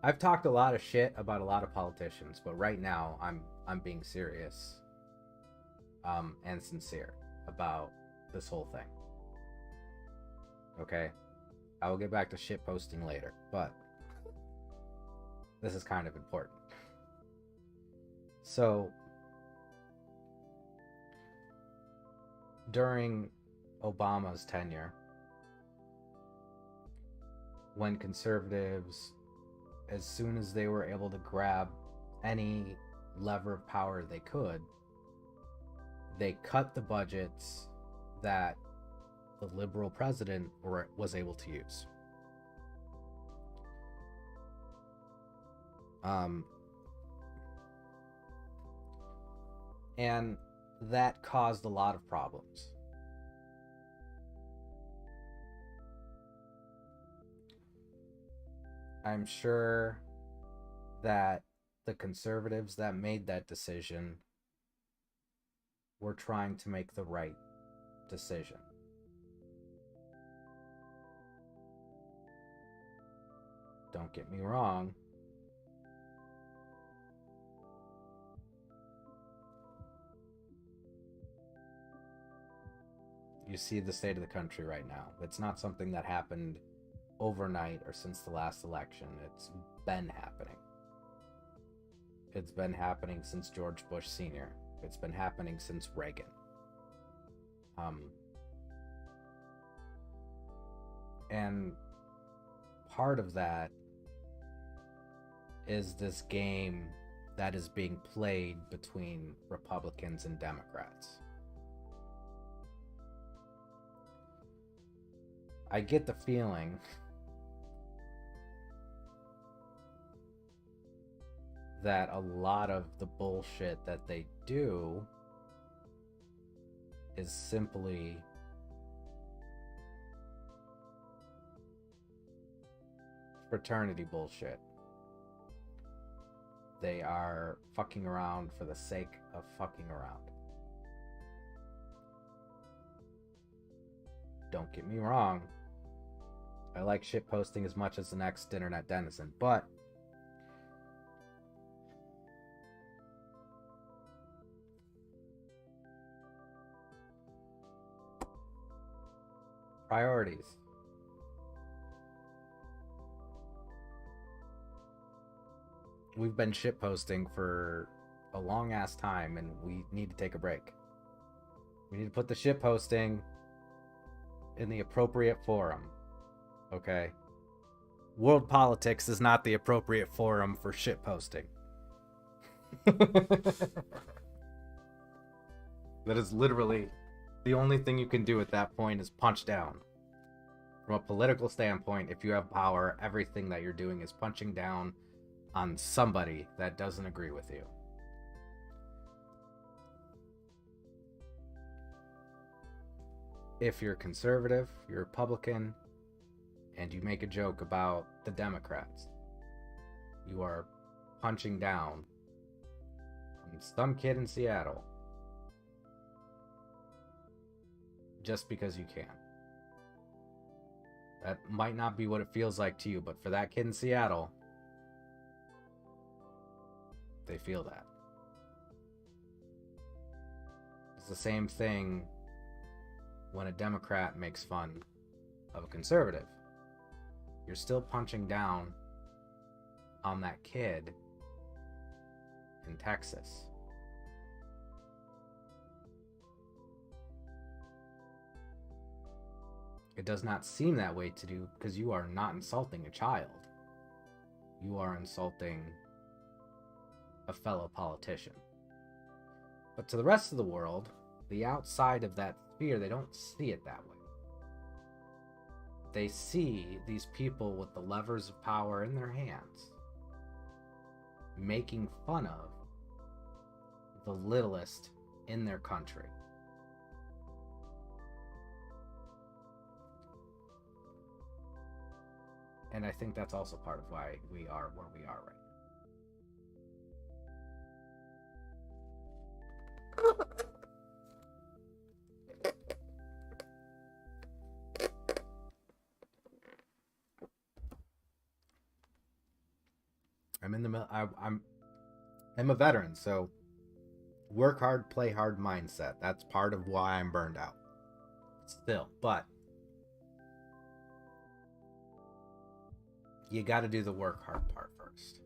I've talked a lot of shit about a lot of politicians, but right now I'm being serious and sincere about this whole thing. Okay? I will get back to shit posting later, but this is kind of important. So, during Obama's tenure, when conservatives, as soon as they were able to grab any lever of power they could, they cut the budgets that the liberal president was able to use. And that caused a lot of problems. I'm sure that the conservatives that made that decision were trying to make the right decision. Don't get me wrong. You see the state of the country right now. It's not something that happened overnight or since the last election. It's been happening. It's been happening since George Bush Sr. It's been happening since Reagan. And part of that is this game that is being played between Republicans and Democrats. I get the feeling that a lot of the bullshit that they do is simply fraternity bullshit. They are fucking around for the sake of fucking around. Don't get me wrong. I like shit posting as much as the next internet denizen, but priorities. We've been shit posting for a long ass time and we need to take a break. We need to put the shit posting in the appropriate forum. Okay? World politics is not the appropriate forum for shit posting. That is literally the only thing you can do at that point is punch down. From a political standpoint, if you have power, everything that you're doing is punching down on somebody that doesn't agree with you. If you're conservative, you're Republican, and you make a joke about the Democrats, you are punching down on some kid in Seattle just because you can. That might not be what it feels like to you, but for that kid in Seattle, they feel that. It's the same thing when a Democrat makes fun of a conservative. You're still punching down on that kid in Texas. It does not seem that way to do because you are not insulting a child. You are insulting a fellow politician. But to the rest of the world, the outside of that sphere, they don't see it that way. They see these people with the levers of power in their hands making fun of the littlest in their country. And I think that's also part of why we are where we are right now. I'm in the middle. I'm a veteran, so work hard, play hard mindset. That's part of why I'm burned out. Still, but you got to do the work hard part first.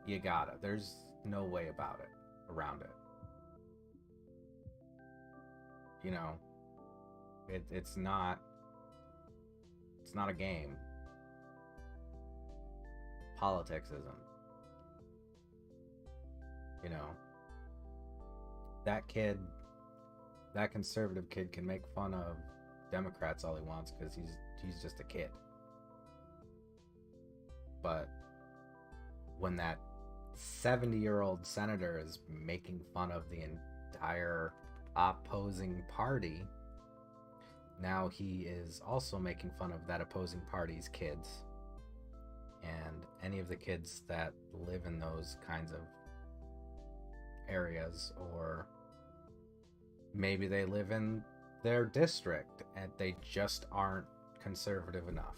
You gotta. There's no way about it, around it. You know, it's not a game. Politics isn't. You know, that conservative kid can make fun of Democrats all he wants because he's just a kid. But when that 70-year-old senator is making fun of the entire opposing party, now he is also making fun of that opposing party's kids and any of the kids that live in those kinds of areas, or maybe they live in their district and they just aren't conservative enough.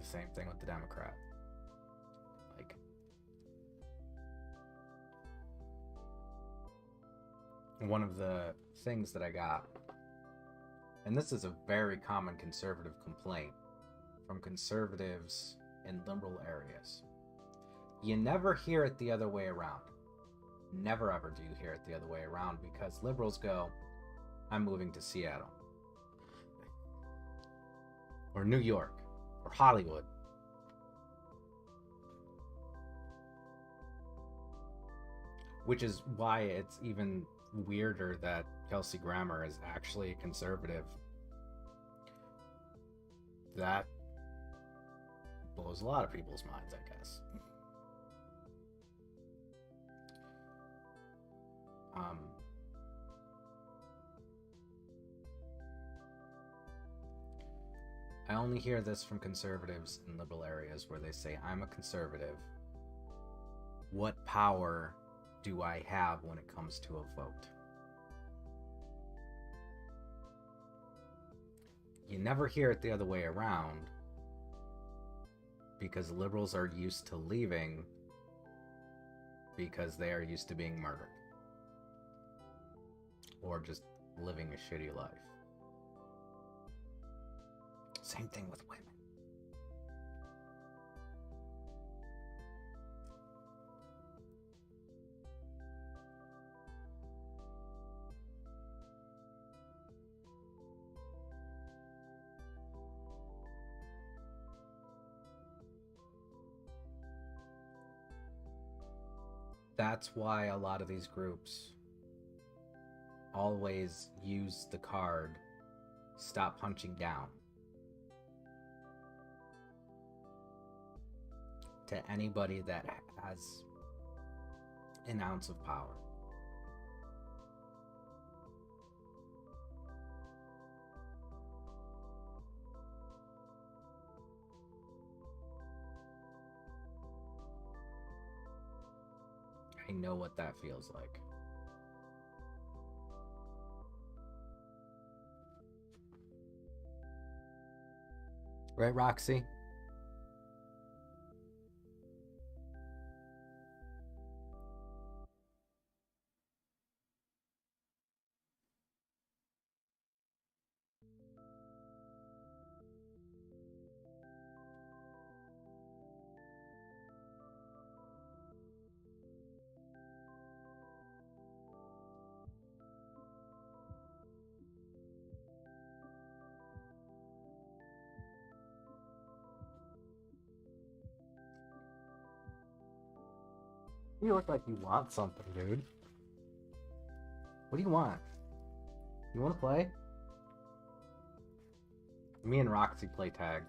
The same thing with the Democrat. Like, one of the things that I got, and this is a very common conservative complaint from conservatives in liberal areas. You never hear it the other way around. Never ever do you hear it the other way around, because liberals go, I'm moving to Seattle, or New York, or Hollywood. Which is why it's even weirder that Kelsey Grammer is actually a conservative. That blows a lot of people's minds, I guess. I only hear this from conservatives in liberal areas where they say, I'm a conservative. What power do I have when it comes to a vote? You never hear it the other way around, because liberals are used to leaving because they are used to being murdered or just living a shitty life. Same thing with women. That's why a lot of these groups always use the card, stop punching down, to anybody that has an ounce of power. I know what that feels like. Right, Roxy? You look like you want something, dude. What do you want? You want to play? Me and Roxy play tag.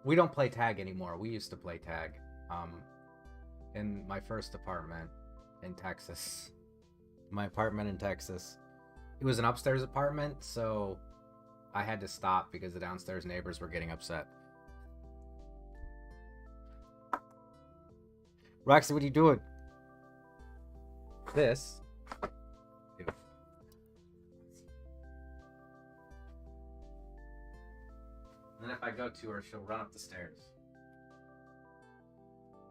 We don't play tag anymore. We used to play tag. In my first apartment in Texas. My apartment in Texas. It was an upstairs apartment, so I had to stop because the downstairs neighbors were getting upset. Roxy, what are you doing? This. Ew. And then if I go to her, she'll run up the stairs.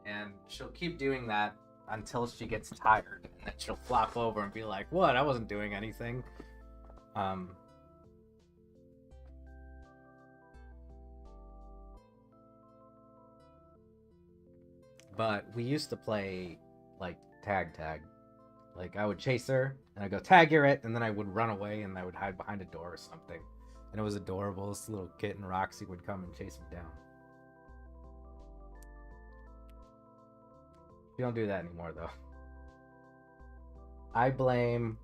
And she'll keep doing that until she gets tired. And then she'll flop over and be like, what? I wasn't doing anything. But we used to play, like, tag. Like, I would chase her, and I'd go, tag, you're it, and then I would run away, and I would hide behind a door or something. And it was adorable. This little kitten, Roxy, would come and chase me down. We don't do that anymore, though. I blame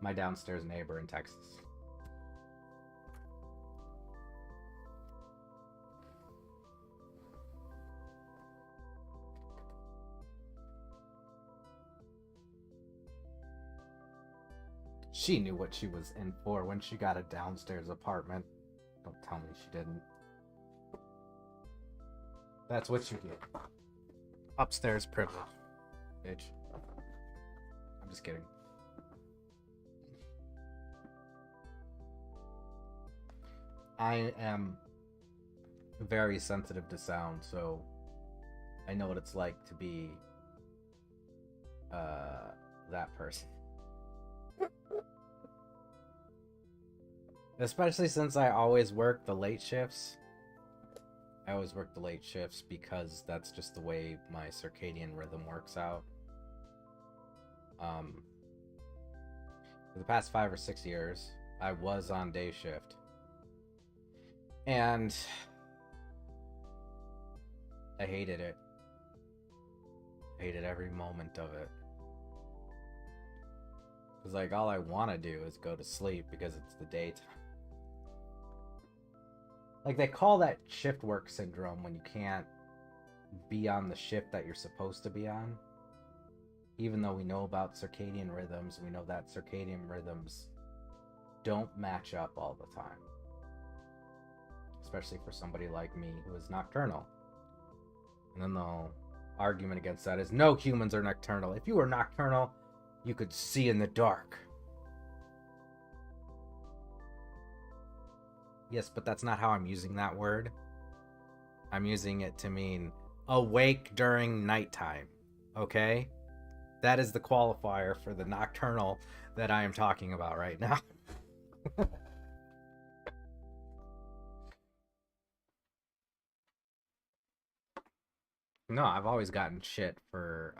my downstairs neighbor in Texas. She knew what she was in for when she got a downstairs apartment. Don't tell me she didn't. That's what you get. Upstairs privilege, bitch. I'm just kidding. I am very sensitive to sound, so I know what it's like to be that person. Especially since I always work the late shifts. I always work the late shifts because that's just the way my circadian rhythm works out. For the past 5 or 6 years, I was on day shift. And I hated it. I hated every moment of it. Because, like, all I want to do is go to sleep because it's the daytime. Like, they call that shift work syndrome when you can't be on the shift that you're supposed to be on. Even though we know about circadian rhythms, we know that circadian rhythms don't match up all the time. Especially for somebody like me who is nocturnal. And then the argument against that is, no humans are nocturnal. If you were nocturnal, you could see in the dark. Yes, but that's not how I'm using that word. I'm using it to mean awake during nighttime. Okay? That is the qualifier for the nocturnal that I am talking about right now. No, I've always gotten shit for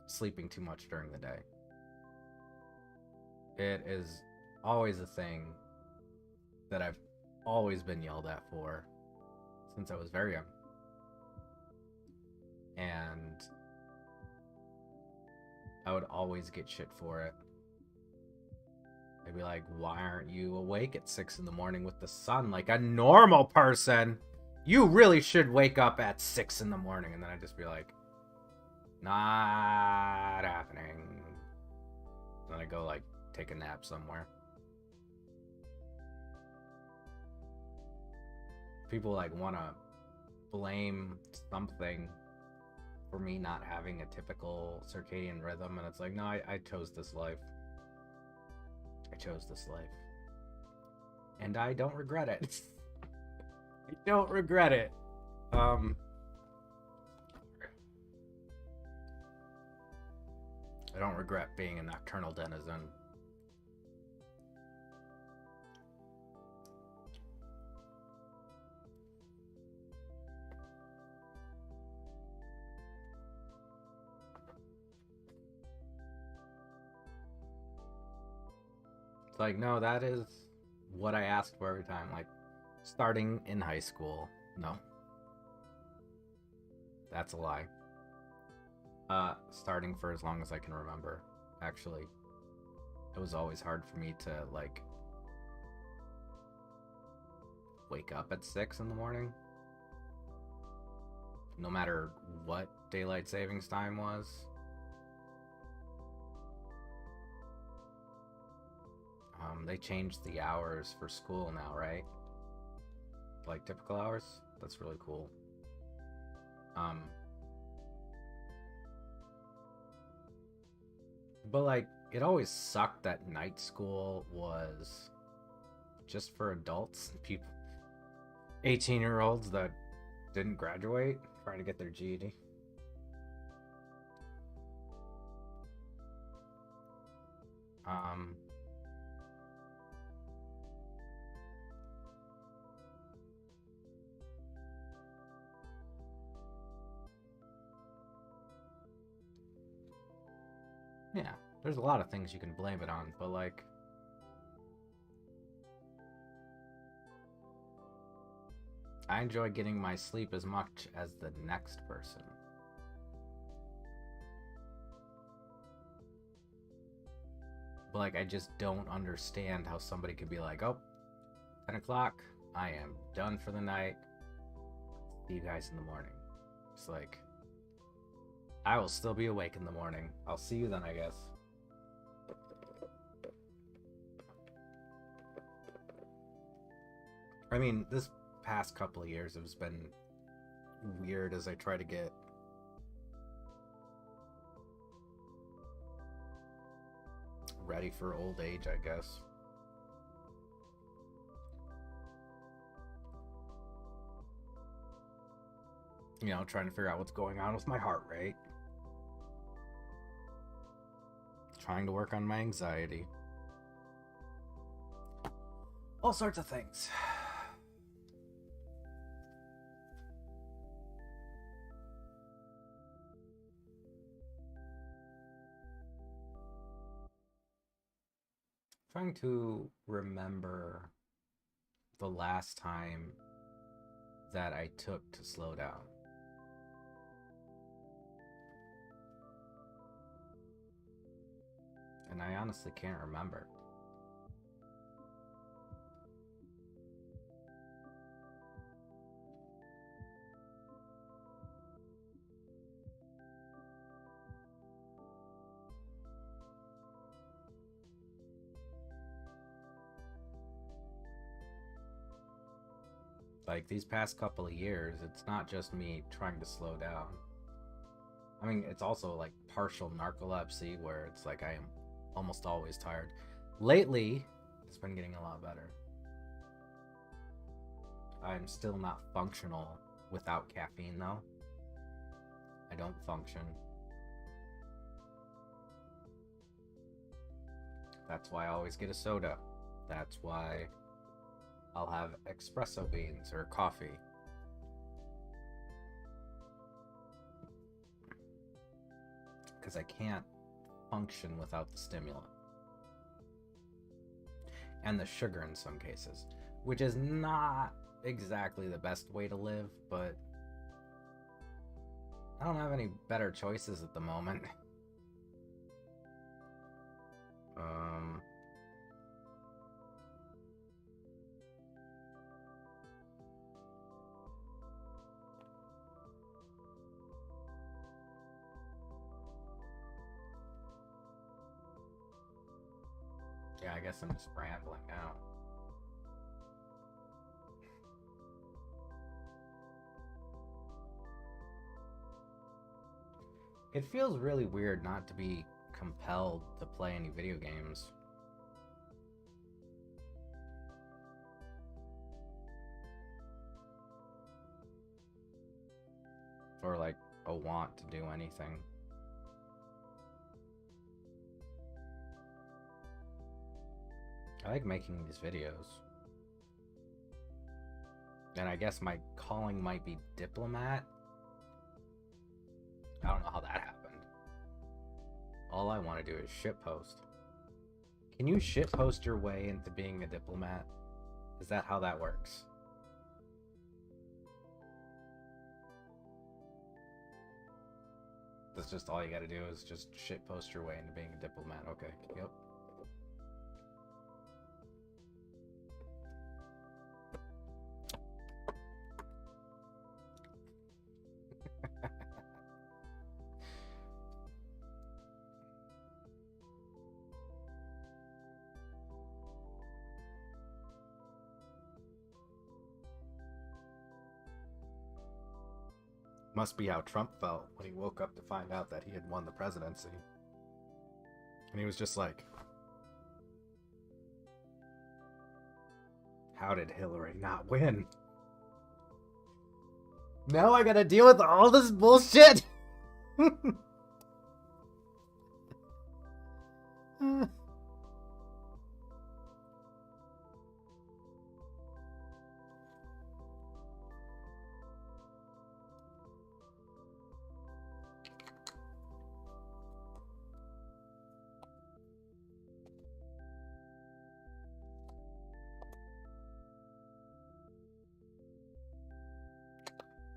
sleeping too much during the day. It is always a thing that I've always been yelled at for since I was very young. And I would always get shit for it. They'd be like, why aren't you awake at 6 in the morning with the sun like a normal person? You really should wake up at 6 in the morning. And then I'd just be like, not happening. Then I go, like, take a nap somewhere. People, like, want to blame something for me not having a typical circadian rhythm. And it's like, no, I chose this life. I chose this life. And I don't regret it. I don't regret it. I don't regret being a nocturnal denizen. It's like, no, that is what I asked for every time. Like, starting in high school. No. That's a lie. Starting for as long as I can remember, actually. It was always hard for me to, like, wake up at 6 in the morning. No matter what daylight savings time was. They changed the hours for school now, right? Like typical hours? That's really cool. But like, it always sucked that night school was just for adults, people, 18-year-olds that didn't graduate, trying to get their GED. Yeah, there's a lot of things you can blame it on, but like, I enjoy getting my sleep as much as the next person. But like, I just don't understand how somebody could be like, oh, 10 o'clock, I am done for the night. See you guys in the morning. It's like, I will still be awake in the morning. I'll see you then, I guess. I mean, this past couple of years has been weird as I try to get ready for old age, I guess. You know, trying to figure out what's going on with my heart rate. Trying to work on my anxiety. All sorts of things. Trying to remember the last time that I took to slow down. And I honestly can't remember. Like, these past couple of years, it's not just me trying to slow down. I mean, it's also like partial narcolepsy, where it's like I am almost always tired. Lately, it's been getting a lot better. I'm still not functional without caffeine, though. I don't function. That's why I always get a soda. That's why I'll have espresso beans or coffee. Because I can't function without the stimulant. And the sugar in some cases. Which is not exactly the best way to live, but I don't have any better choices at the moment. Yeah, I guess I'm just rambling now. It feels really weird not to be compelled to play any video games. Or like a want to do anything. I like making these videos. And I guess my calling might be diplomat. I don't know how that happened. All I want to do is shitpost. Can you shitpost your way into being a diplomat? Is that how that works? That's just all you gotta do is just shit post your way into being a diplomat. Okay, yep. Must be how Trump felt when he woke up to find out that he had won the presidency. And he was just like, how did Hillary not win? Now I gotta deal with all this bullshit!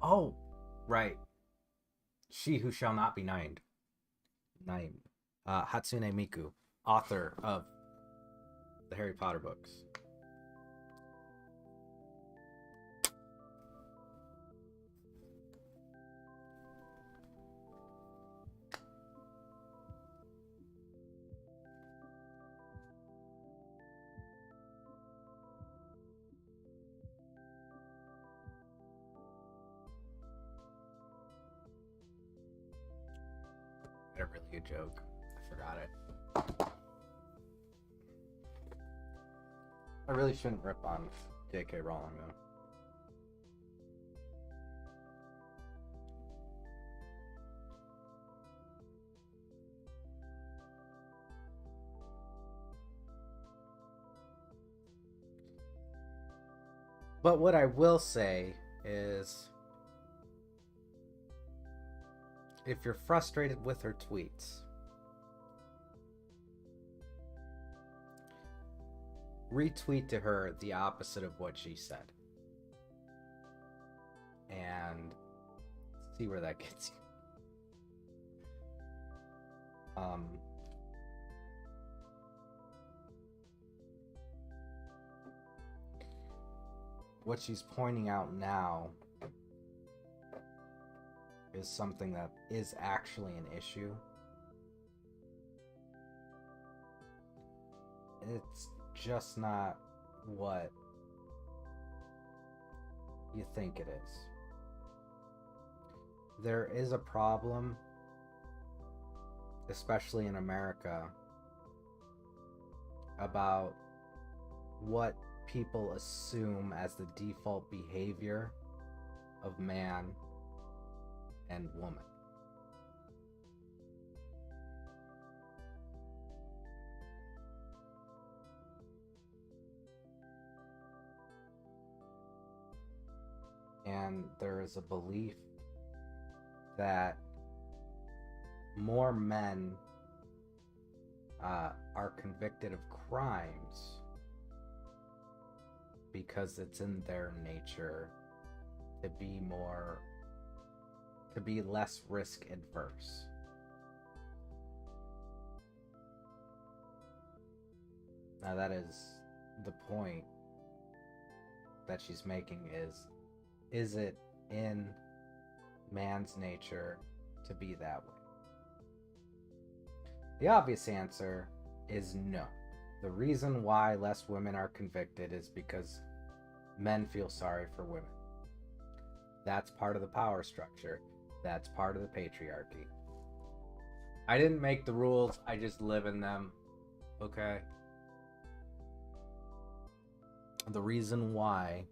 Oh, right. She who shall not be named. Hatsune Miku, author of the Harry Potter books. A really good joke. I forgot it. I really shouldn't rip on J.K. Rowling though. But what I will say is, if you're frustrated with her tweets, retweet to her the opposite of what she said. And see where that gets you. What she's pointing out now is something that is actually an issue. It's just not what you think it is. There is a problem, especially in America, about what people assume as the default behavior of man and woman. And there is a belief that more men are convicted of crimes because it's in their nature to be less risk adverse. Now that is the point that she's making, is it in man's nature to be that way? The obvious answer is no. The reason why less women are convicted is because men feel sorry for women. That's part of the power structure. That's part of the patriarchy. I didn't make the rules, I just live in them. Okay? The reason why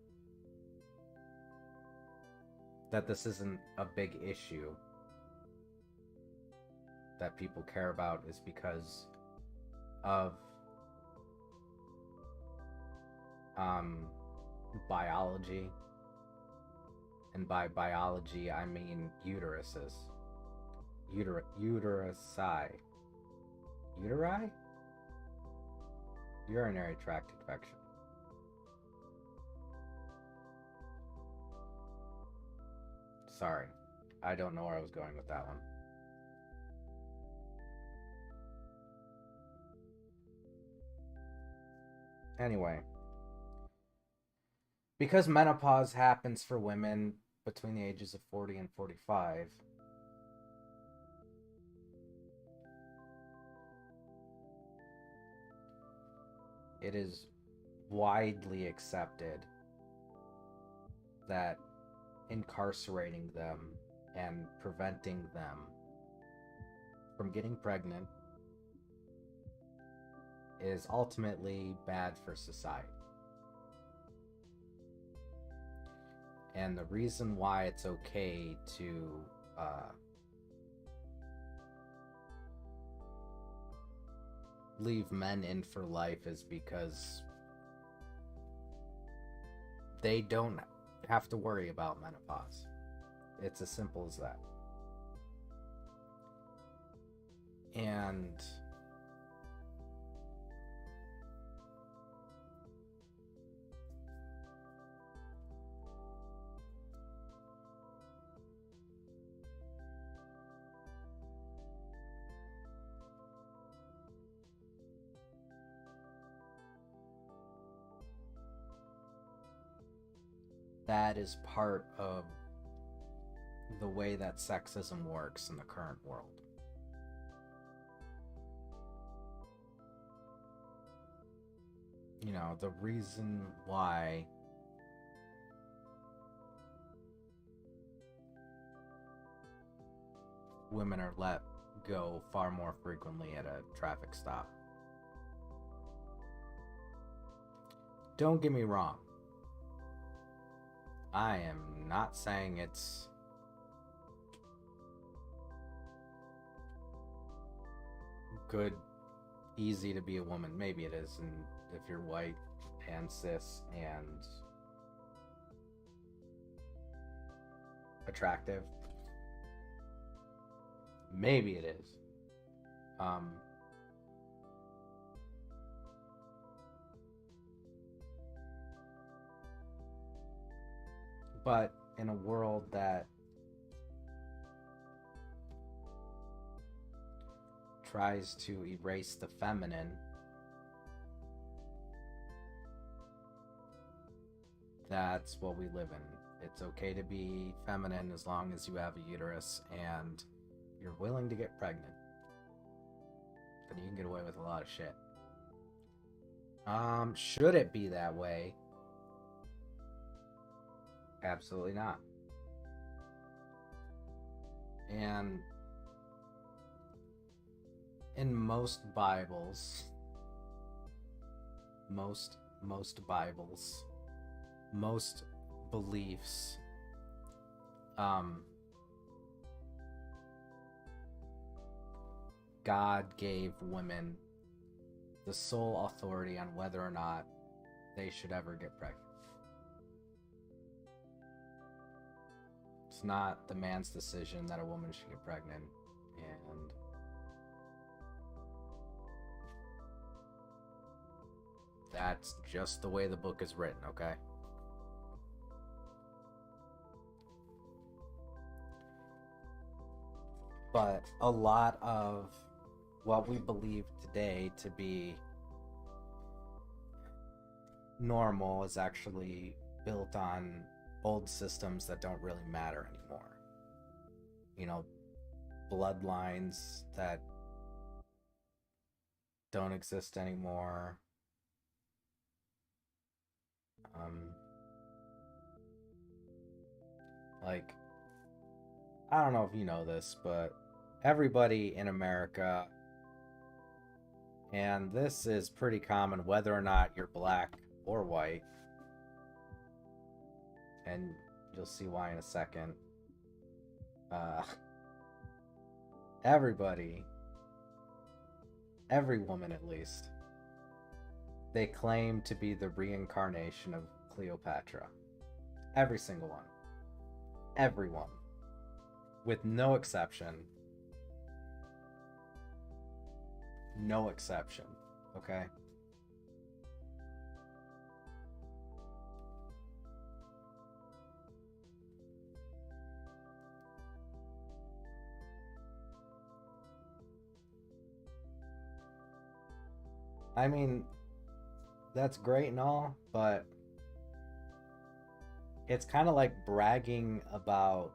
that this isn't a big issue that people care about is because of biology. And by biology, I mean uteruses. Uterusi. Uteri? Urinary tract infection. Sorry. I don't know where I was going with that one. Anyway, because menopause happens for women between the ages of 40 and 45, it is widely accepted that incarcerating them and preventing them from getting pregnant is ultimately bad for society. And the reason why it's okay to leave men in for life is because they don't have to worry about menopause. It's as simple as that. And that is part of the way that sexism works in the current world. You know, the reason why women are let go far more frequently at a traffic stop. Don't get me wrong. I am not saying it's good, easy to be a woman. Maybe it is, and if you're white and cis and attractive, maybe it is. But in a world that tries to erase the feminine, that's what we live in. It's okay to be feminine as long as you have a uterus and you're willing to get pregnant. Then you can get away with a lot of shit. Should it be that way? Absolutely not. And in most Bibles, most Bibles, most beliefs, God gave women the sole authority on whether or not they should ever get pregnant. It's not the man's decision that a woman should get pregnant, and that's just the way the book is written, okay? But a lot of what we believe today to be normal is actually built on old systems that don't really matter anymore. You know, bloodlines that don't exist anymore. Like, I don't know if you know this, but everybody in America, and this is pretty common whether or not you're black or white, and you'll see why in a second. Everybody, every woman at least, they claim to be the reincarnation of Cleopatra. Every single one. Everyone. With no exception. No exception. Okay? I mean, that's great and all, but it's kind of like bragging about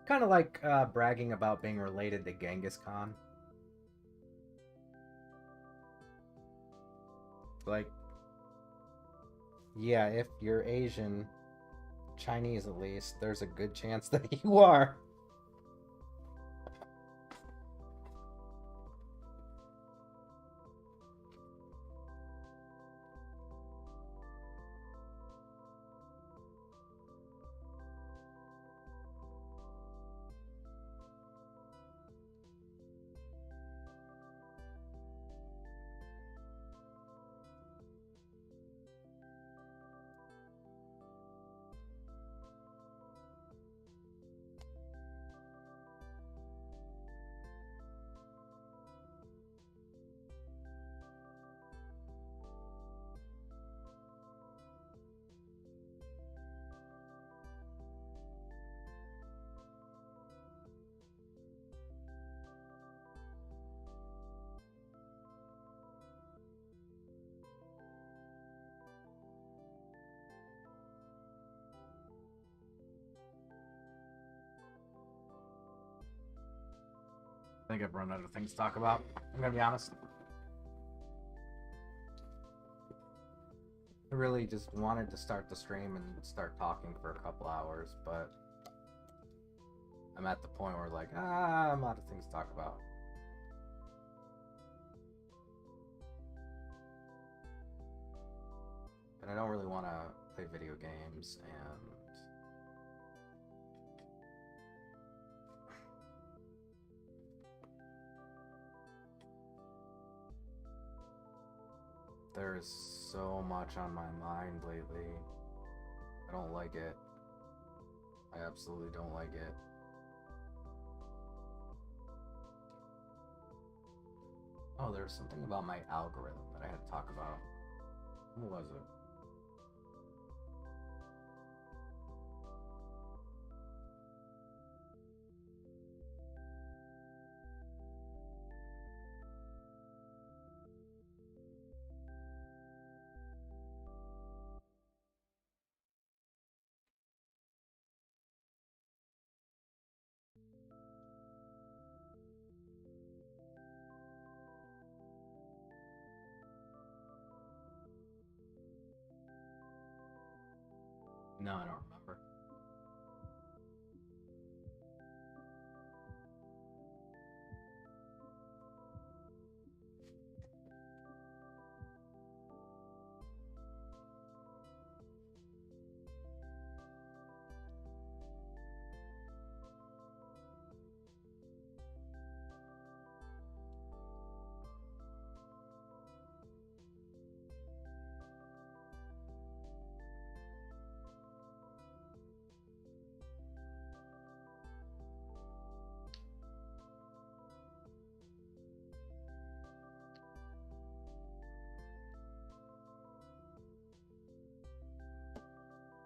kind of like bragging about being related to Genghis Khan. Like, yeah, if you're Asian, Chinese at least, there's a good chance that you are. I think I've run out of things to talk about. I'm gonna be honest. I really just wanted to start the stream and start talking for a couple hours, but I'm at the point where like, I'm out of things to talk about. And I don't really want to play video games, and there is so much on my mind lately. I don't like it. I absolutely don't like it. Oh, there's something about my algorithm that I had to talk about. What was it? No, I don't remember.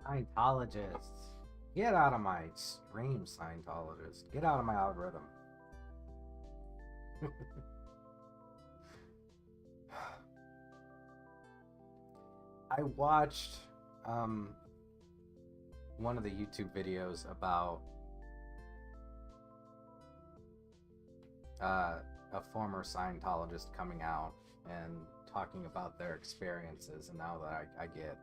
Scientologists. Get out of my stream, Scientologists. Get out of my algorithm. I watched one of the YouTube videos about a former Scientologist coming out and talking about their experiences, and now that I get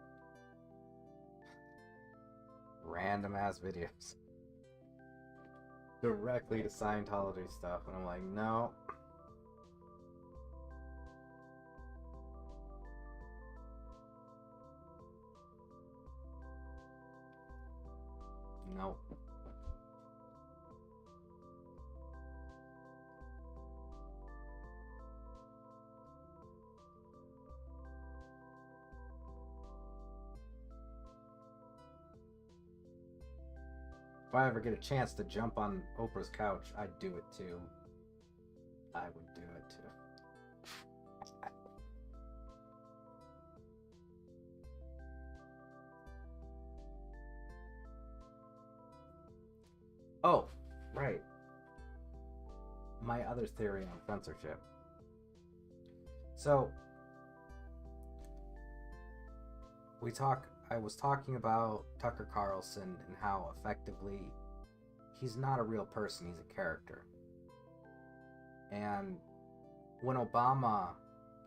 random ass videos directly to Scientology stuff, and I'm like, no. Nope. If I ever get a chance to jump on Oprah's couch, I'd do it too. I would do it too. Oh, right. My other theory on censorship. So, I was talking about Tucker Carlson and how effectively he's not a real person, he's a character. And when Obama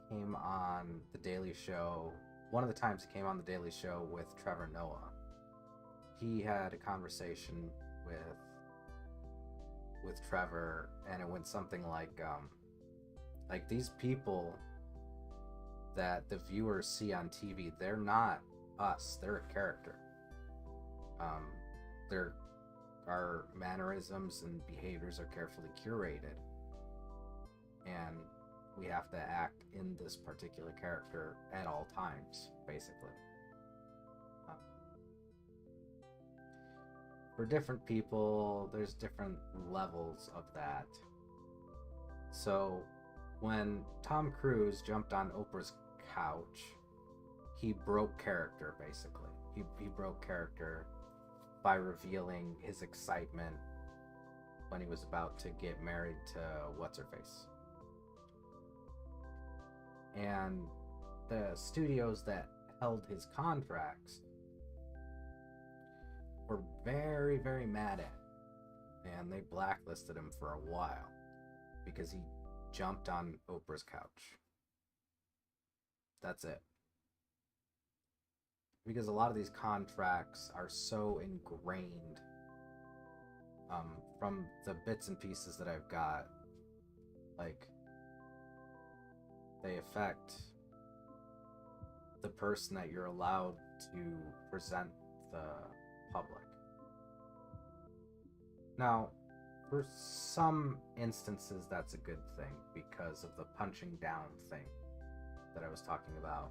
came on The Daily Show, one of the times he came on The Daily Show with Trevor Noah, he had a conversation with Trevor, and it went something like these people that the viewers see on TV, they're not us, they're a character. Our mannerisms and behaviors are carefully curated, and we have to act in this particular character at all times, basically. For different people, there's different levels of that. So when Tom Cruise jumped on Oprah's couch, he broke character, basically. He broke character by revealing his excitement when he was about to get married to what's-her-face. And the studios that held his contracts were very, very mad at him, and they blacklisted him for a while because he jumped on Oprah's couch. That's it. Because a lot of these contracts are so ingrained, from the bits and pieces that I've got, like, they affect the person that you're allowed to present the public. Now, for some instances, that's a good thing because of the punching down thing that I was talking about.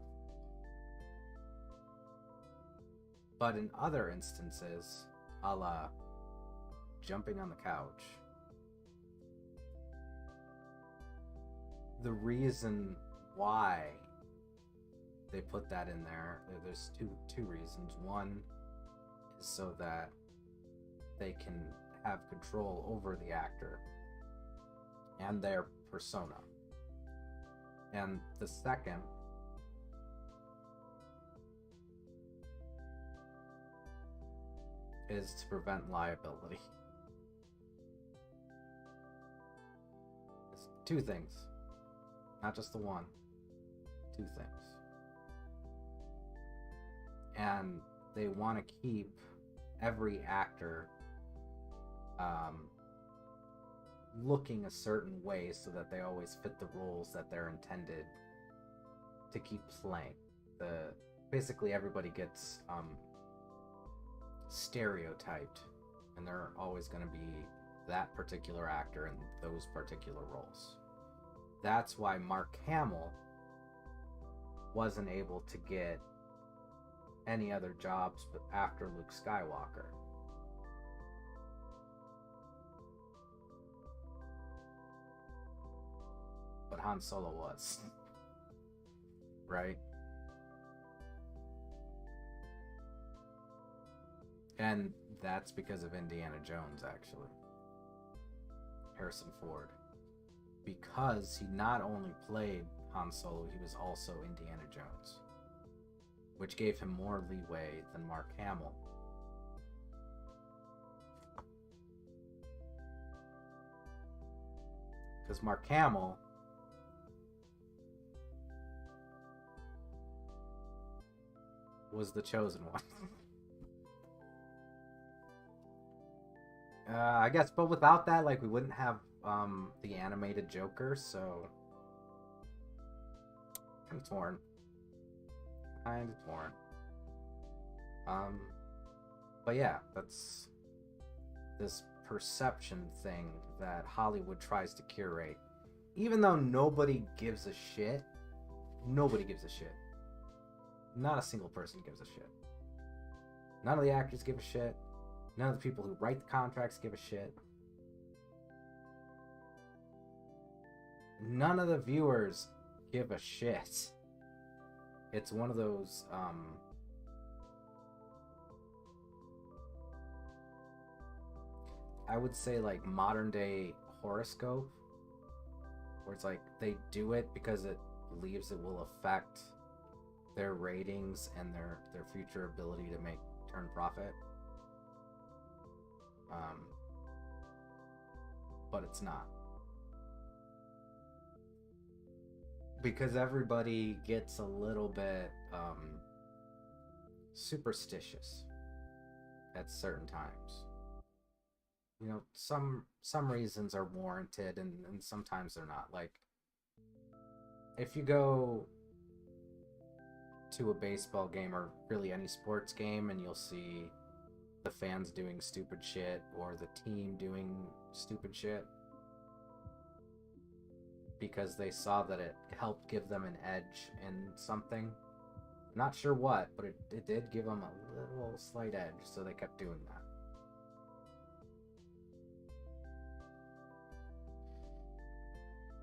But in other instances, a la jumping on the couch, the reason why they put that in there's two reasons. One is so that they can have control over the actor and their persona. And the second is to prevent liability. It's two things. Not just the one. Two things. And they want to keep every actor looking a certain way so that they always fit the roles that they're intended to keep playing. Basically everybody gets stereotyped, and they're always going to be that particular actor in those particular roles. That's why Mark Hamill wasn't able to get any other jobs but after Luke Skywalker. But Han Solo was. Right? And that's because of Indiana Jones, actually. Harrison Ford. Because he not only played Han Solo, he was also Indiana Jones, which gave him more leeway than Mark Hamill. Because Mark Hamill was the chosen one. I guess, but without that, like, we wouldn't have the animated Joker, so kind of torn. But yeah, that's this perception thing that Hollywood tries to curate. Even though nobody gives a shit. Nobody gives a shit. Not a single person gives a shit. None of the actors give a shit. None of the people who write the contracts give a shit. none of the viewers give a shit. It's one of those, I would say like modern day horoscope, where it's like they do it because it believes it will affect their ratings and their future ability to turn profit. But it's not. Because everybody gets a little bit superstitious at certain times. You know, some reasons are warranted and sometimes they're not. Like, if you go to a baseball game or really any sports game and you'll see the fans doing stupid shit or the team doing stupid shit because they saw that it helped give them an edge in something. Not sure what, but it did give them a little slight edge, so they kept doing that.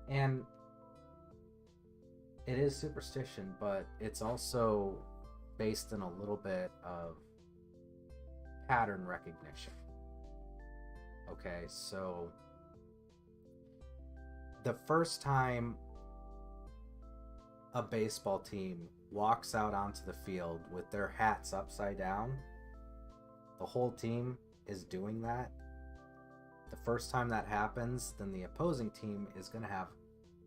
And it is superstition, but it's also based in a little bit of pattern recognition. Okay, so the first time a baseball team walks out onto the field with their hats upside down, the whole team is doing that. The first time that happens, then the opposing team is going to have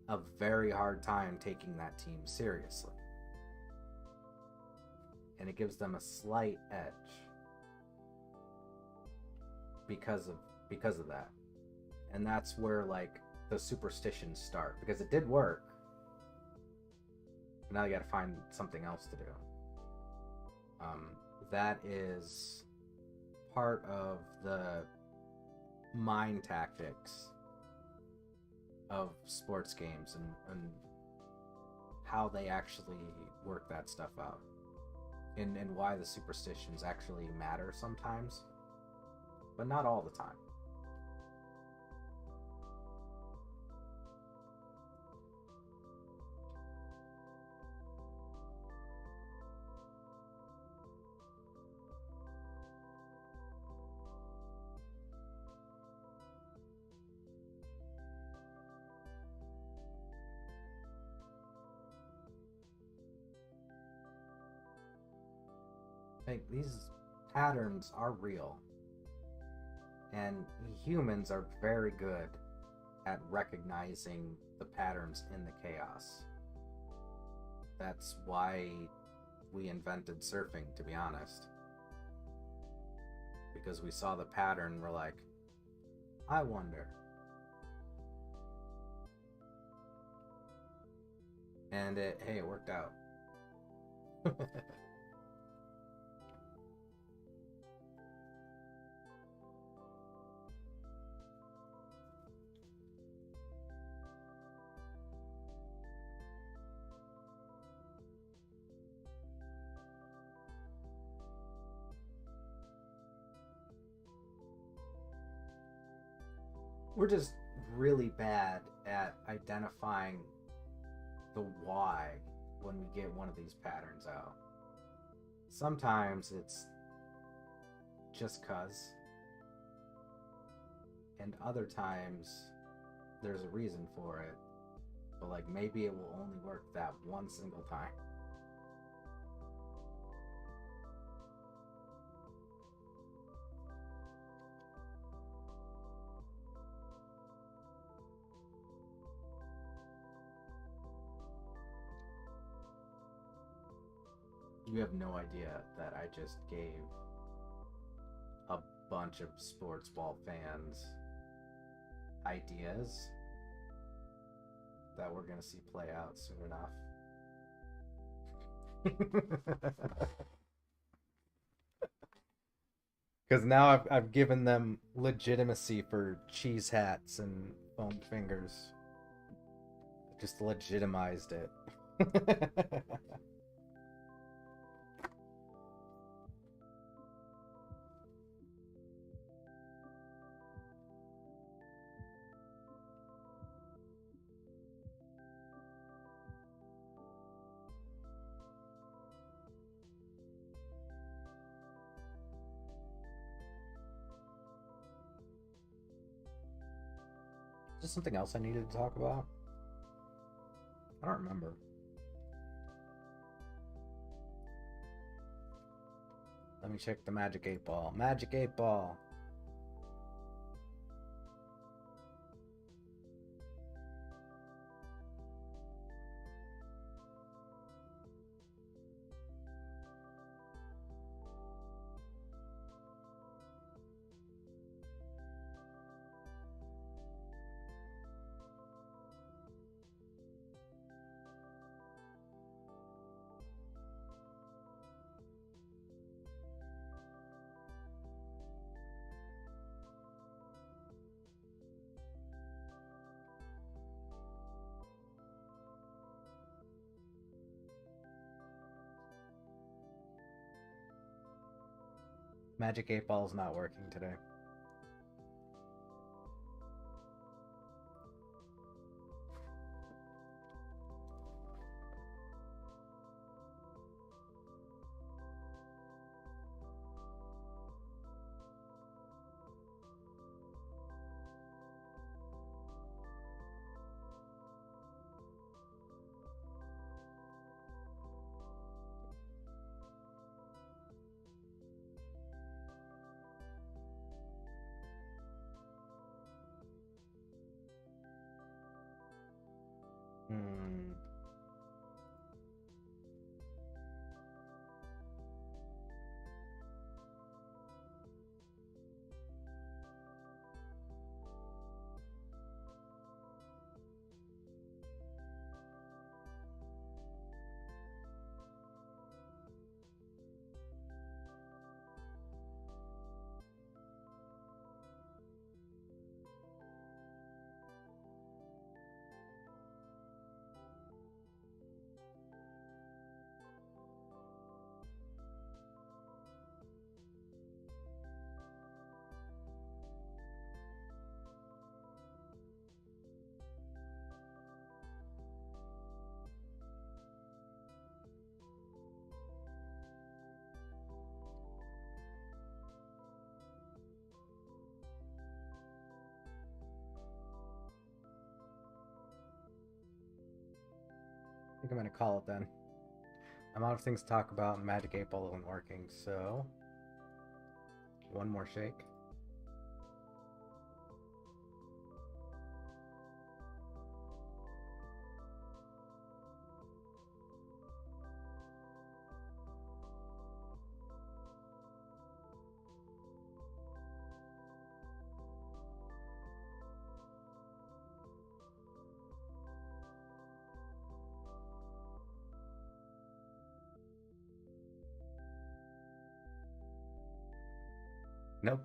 a very hard time taking that team seriously. And it gives them a slight edge because of that. And that's where like the superstitions start, because it did work. Now you got to find something else to do. That is part of the mind tactics of sports games and how they actually work that stuff out, and why the superstitions actually matter sometimes, but not all the time. Like, these patterns are real, and humans are very good at recognizing the patterns in the chaos. That's why we invented surfing, to be honest. Because we saw the pattern, we're like, I wonder. And it worked out. We're just really bad at identifying the why when we get one of these patterns out. Sometimes it's just 'cause, and other times there's a reason for it, but like maybe it will only work that one single time. You have no idea that I just gave a bunch of sports ball fans ideas that we're gonna see play out soon enough. Because now I've given them legitimacy for cheese hats and foam fingers. Just legitimized it. Just something else I needed to talk about? I don't remember. Let me check the Magic 8 Ball. Magic 8 Ball! Magic 8 Ball is not working today. I think I'm gonna call it then. I'm out of things to talk about and Magic 8 Ball isn't working, so one more shake. Nope.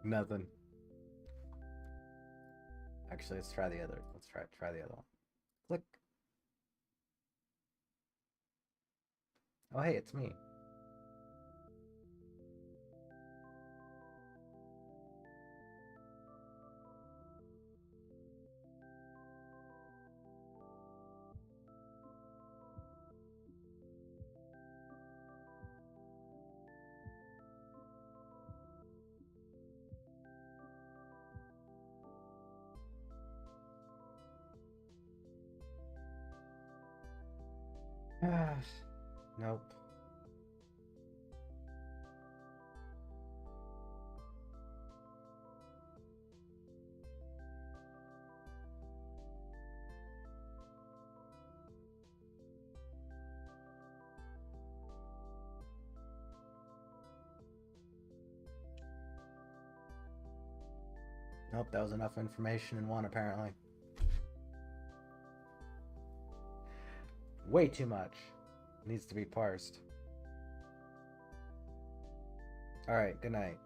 Nothing. Actually, let's try the other. Let's try the other one. Click. Oh, hey, it's me. Nope. Nope, that was enough information in one, apparently. Way too much. Needs to be parsed. Alright, good night.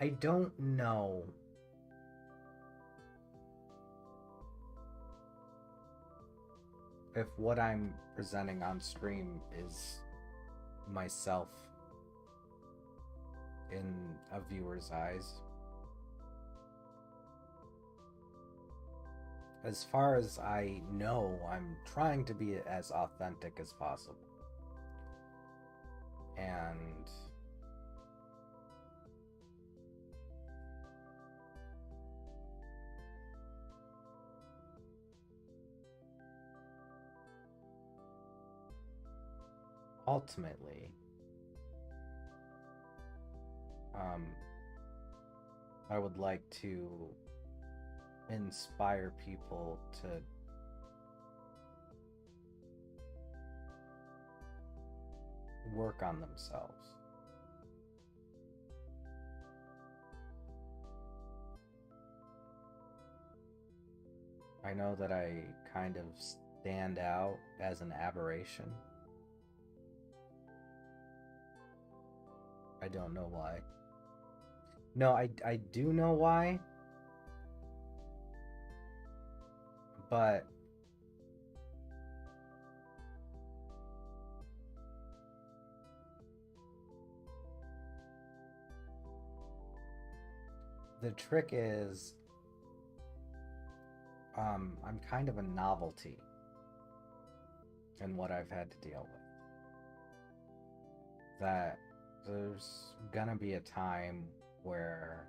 I don't know. If what I'm presenting on stream is myself in a viewer's eyes. As far as I know, I'm trying to be as authentic as possible. And ultimately, I would like to inspire people to work on themselves. I know that I kind of stand out as an aberration. I don't know why. No, I do know why. But the trick is, I'm kind of a novelty in what I've had to deal with. That there's gonna be a time where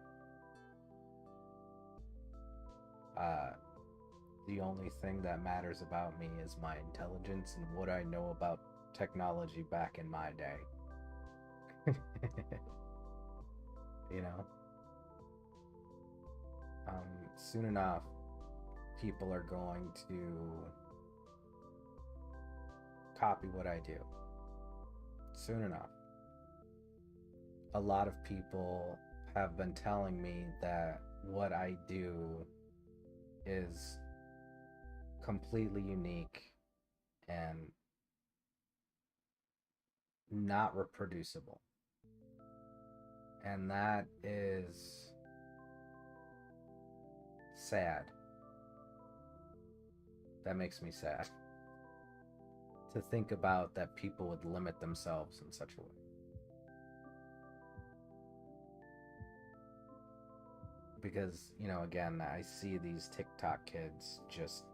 the only thing that matters about me is my intelligence and what I know about technology back in my day. You know? Soon enough, people are going to copy what I do. Soon enough. A lot of people have been telling me that what I do is completely unique and not reproducible. And that is sad. That makes me sad. To think about that people would limit themselves in such a way. Because, you know, again, I see these TikTok kids just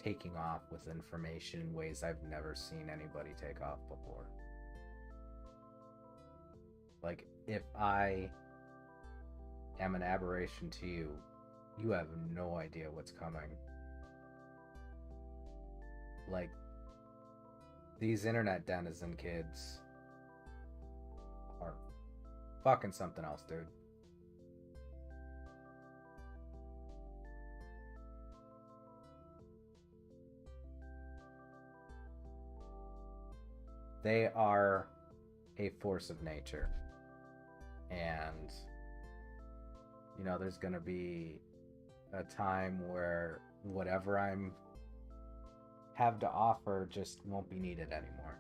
taking off with information in ways I've never seen anybody take off before. Like, if I am an aberration to you, you have no idea what's coming. Like, these internet denizen kids are fucking something else, dude. They are a force of nature. And, you know, there's gonna be a time where whatever I'm have to offer just won't be needed anymore.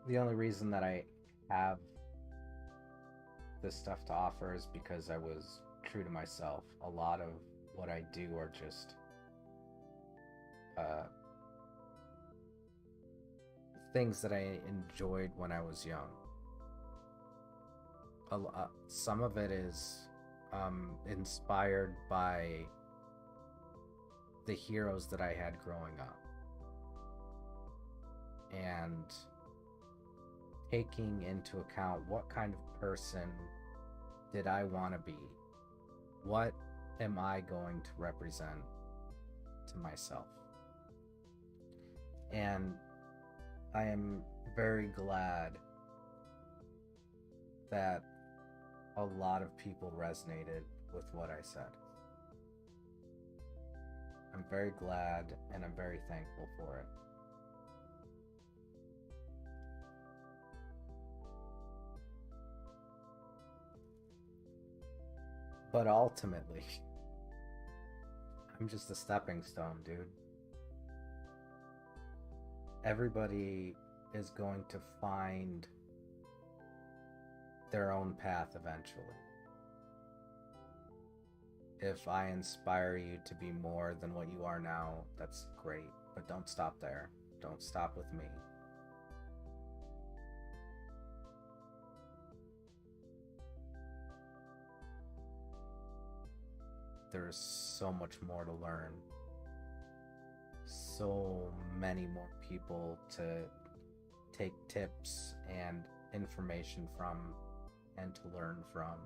The only reason that I have this stuff to offer is because I was true to myself. A lot of what I do are just things that I enjoyed when I was young. Some of it is inspired by the heroes that I had growing up, and taking into account what kind of person did I want to be, what am I going to represent to myself. And I am very glad that a lot of people resonated with what I said. I'm very glad and I'm very thankful for it. But ultimately, I'm just a stepping stone, dude. Everybody is going to find their own path eventually. If I inspire you to be more than what you are now, that's great, but don't stop there. Don't stop with me. There's so much more to learn. So many more people to take tips and information from and to learn from.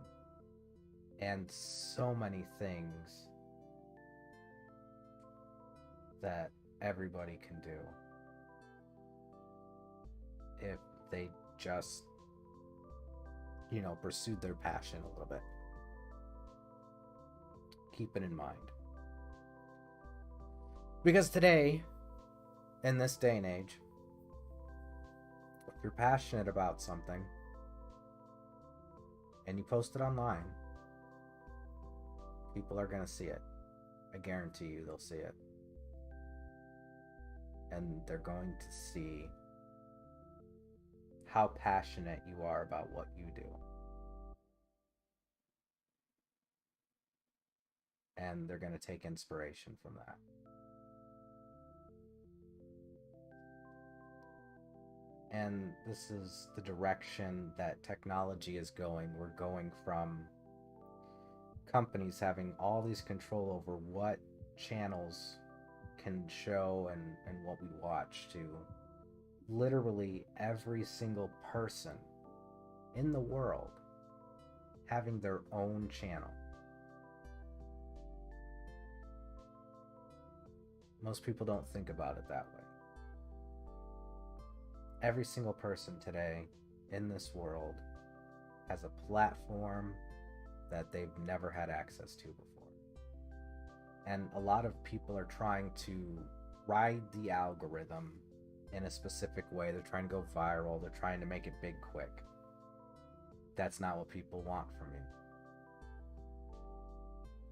And so many things that everybody can do if they just, pursued their passion a little bit. Keep it in mind. Because today, in this day and age, if you're passionate about something and you post it online, people are going to see it. I guarantee you they'll see it. And they're going to see how passionate you are about what you do. And they're going to take inspiration from that. And this is the direction that technology is going. We're going from companies having all these control over what channels can show and what we watch to literally every single person in the world having their own channel. Most people don't think about it that way. Every single person today in this world has a platform that they've never had access to before. And a lot of people are trying to ride the algorithm in a specific way. They're trying to go viral. They're trying to make it big quick. That's not what people want from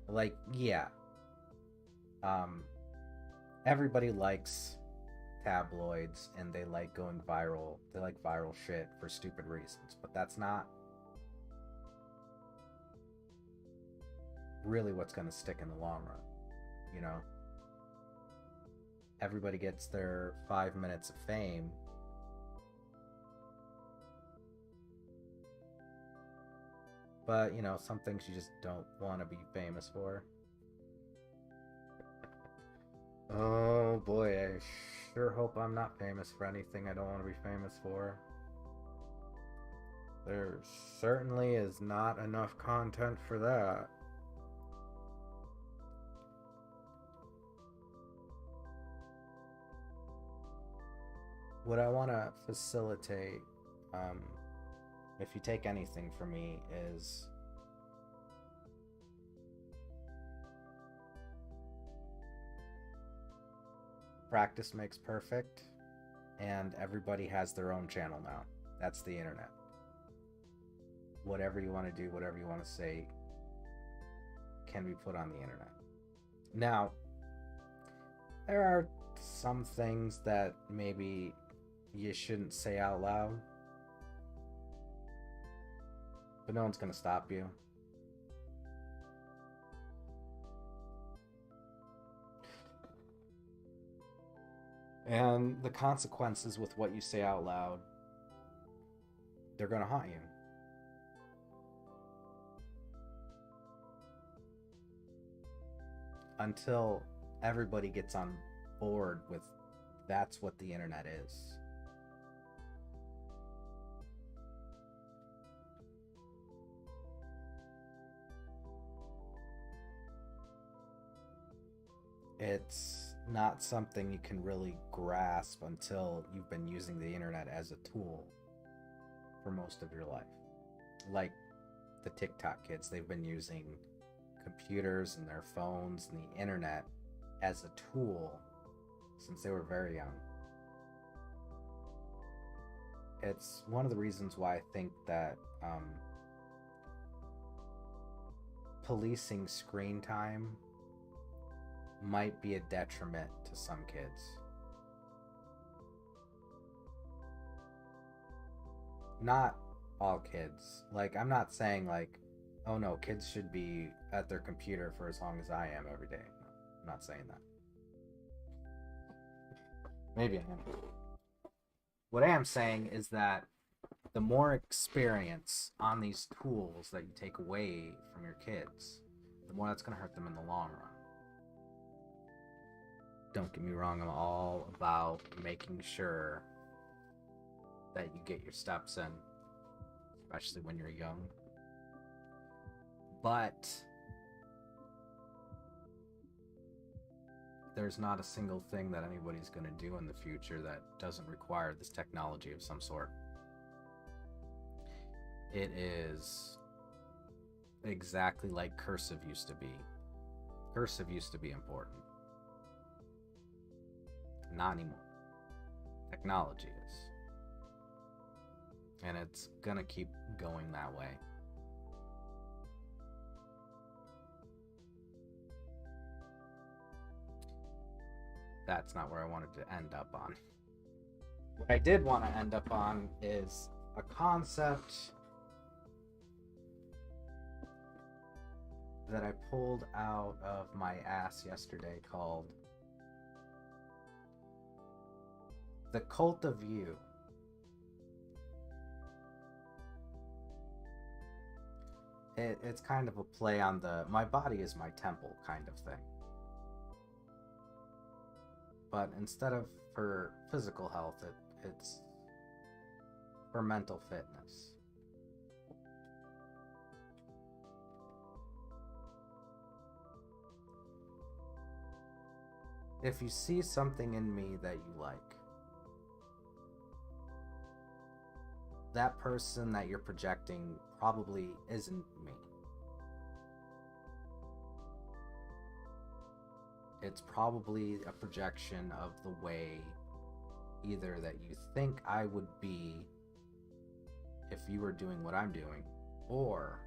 you. Like, yeah. Everybody likes tabloids and they like going viral. They like viral shit for stupid reasons, but that's not really what's going to stick in the long run. Everybody gets their 5 minutes of fame, but some things you just don't want to be famous for. Oh boy, I sure hope I'm not famous for anything I don't want to be famous for. There certainly is not enough content for that. What I want to facilitate, if you take anything from me, is practice makes perfect, and everybody has their own channel now. That's the internet. Whatever you want to do, whatever you want to say, can be put on the internet. Now, there are some things that maybe you shouldn't say out loud, but no one's going to stop you. And the consequences with what you say out loud, they're going to haunt you. Until everybody gets on board with that's what the internet is. It's not something you can really grasp until you've been using the internet as a tool for most of your life. Like the TikTok kids, they've been using computers and their phones and the internet as a tool since they were very young. It's one of the reasons why I think that policing screen time might be a detriment to some kids. Not all kids. Like, I'm not saying like, oh no, kids should be at their computer for as long as I am every day. No, I'm not saying that. Maybe I am. What I am saying is that the more experience on these tools that you take away from your kids, the more that's going to hurt them in the long run. Don't get me wrong, I'm all about making sure that you get your steps in, especially when you're young. But there's not a single thing that anybody's going to do in the future that doesn't require this technology of some sort. It is exactly like cursive used to be. Cursive used to be important. Not anymore. Technology is. And it's gonna keep going that way. That's not where I wanted to end up on. What I did want to end up on is a concept that I pulled out of my ass yesterday called The Cult of You. It's kind of a play on the my body is my temple kind of thing. But instead of for physical health, it's for mental fitness. If you see something in me that you like, that person that you're projecting probably isn't me. It's probably a projection of the way either that you think I would be if you were doing what I'm doing, or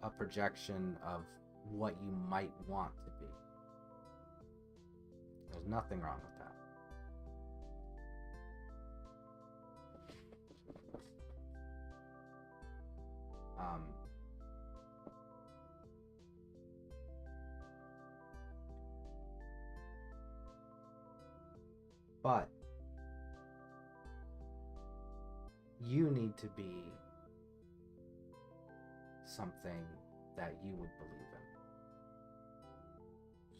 a projection of what you might want to be. There's nothing wrong with that. But you need to be something that you would believe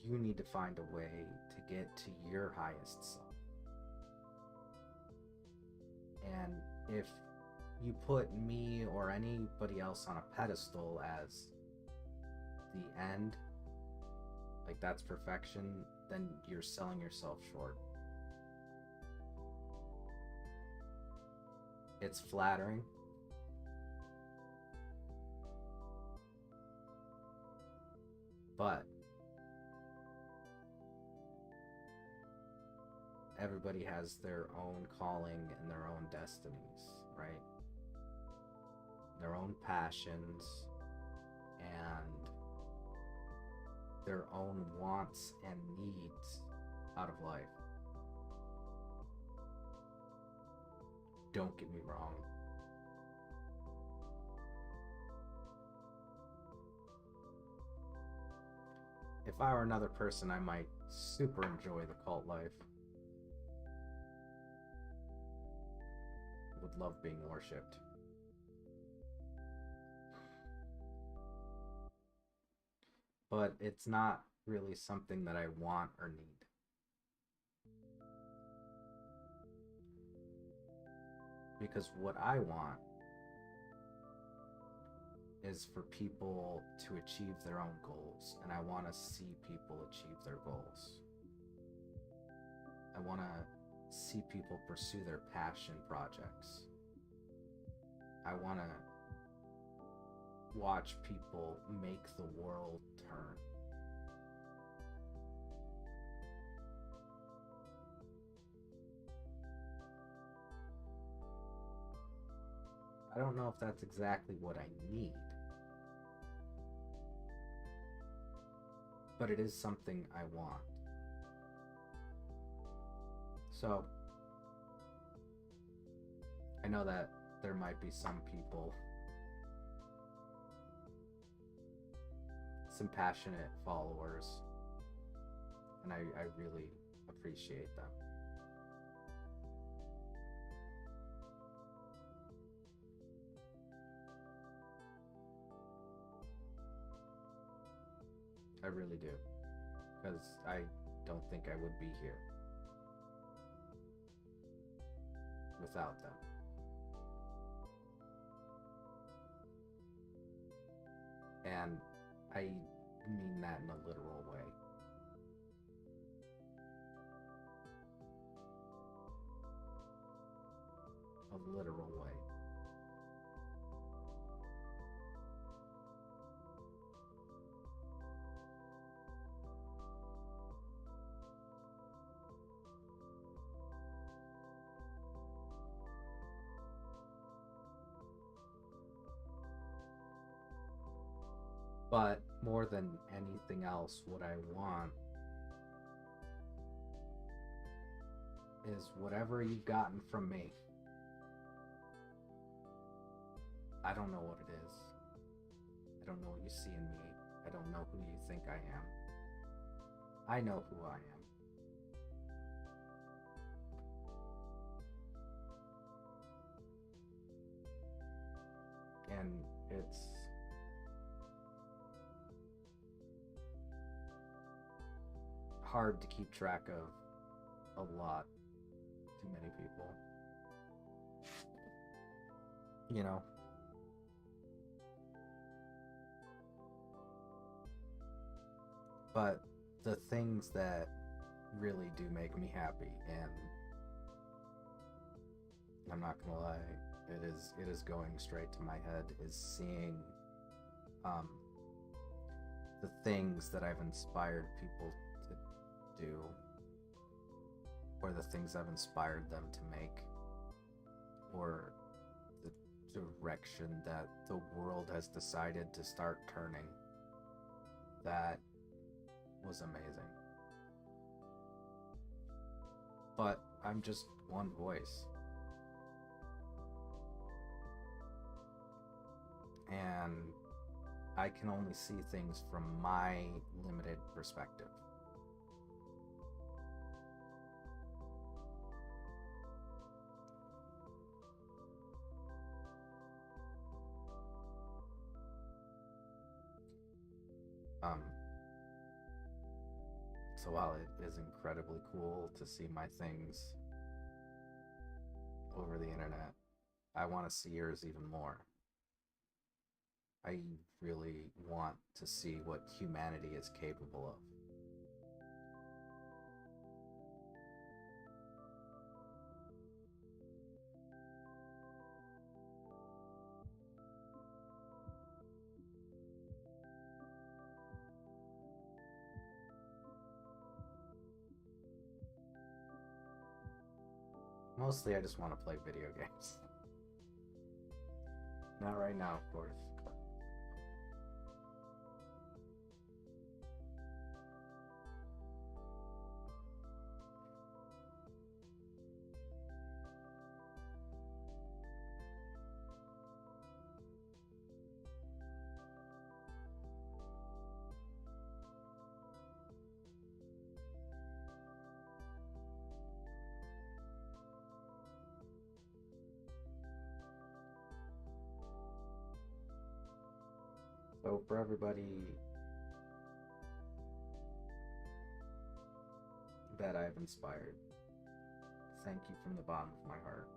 in. You need to find a way to get to your highest self. And if you put me or anybody else on a pedestal as the end, like that's perfection, then you're selling yourself short. It's flattering. But everybody has their own calling and their own destinies, right? Their own passions and their own wants and needs out of life. Don't get me wrong. If I were another person, I might super enjoy the cult life. I would love being worshipped. But it's not really something that I want or need. Because what I want is for people to achieve their own goals, and I want to see people achieve their goals. I want to see people pursue their passion projects. I want to watch people make the world turn. I don't know if that's exactly what I need, but it is something I want. So, I know that there might be some people, some passionate followers, and I really appreciate them. I really do, because I don't think I would be here without them. And I mean that in a literal way. A literal way. But more than anything else, what I want is whatever you've gotten from me. I don't know what it is. I don't know what you see in me. I don't know who you think I am. I know who I am. And it's hard to keep track of a lot too many people. You know? But the things that really do make me happy, and I'm not gonna lie, it is going straight to my head, is seeing the things that I've inspired people to do, or the things I've inspired them to make, or the direction that the world has decided to start turning. That was amazing. But I'm just one voice. And I can only see things from my limited perspective. So while it is incredibly cool to see my things over the internet, I want to see yours even more. I really want to see what humanity is capable of. Mostly I just want to play video games. Not right now, of course. So for everybody that I've inspired, thank you from the bottom of my heart.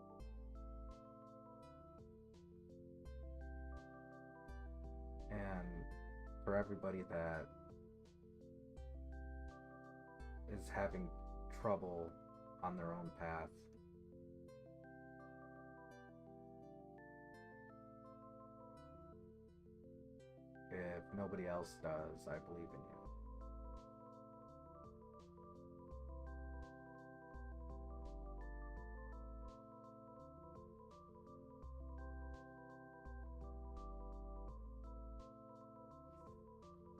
And for everybody that is having trouble on their own path, if nobody else does, I believe in you.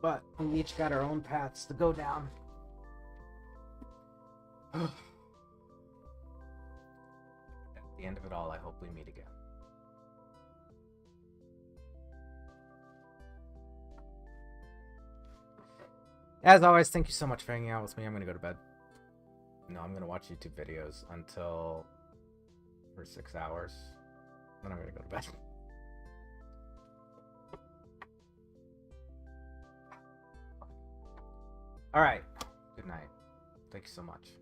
But we each got our own paths to go down. At the end of it all, I hope we meet again. As always, thank you so much for hanging out with me. I'm gonna go to bed. No, I'm gonna watch YouTube videos until for 6 hours. Then I'm gonna go to bed. All right. Good night. Thank you so much.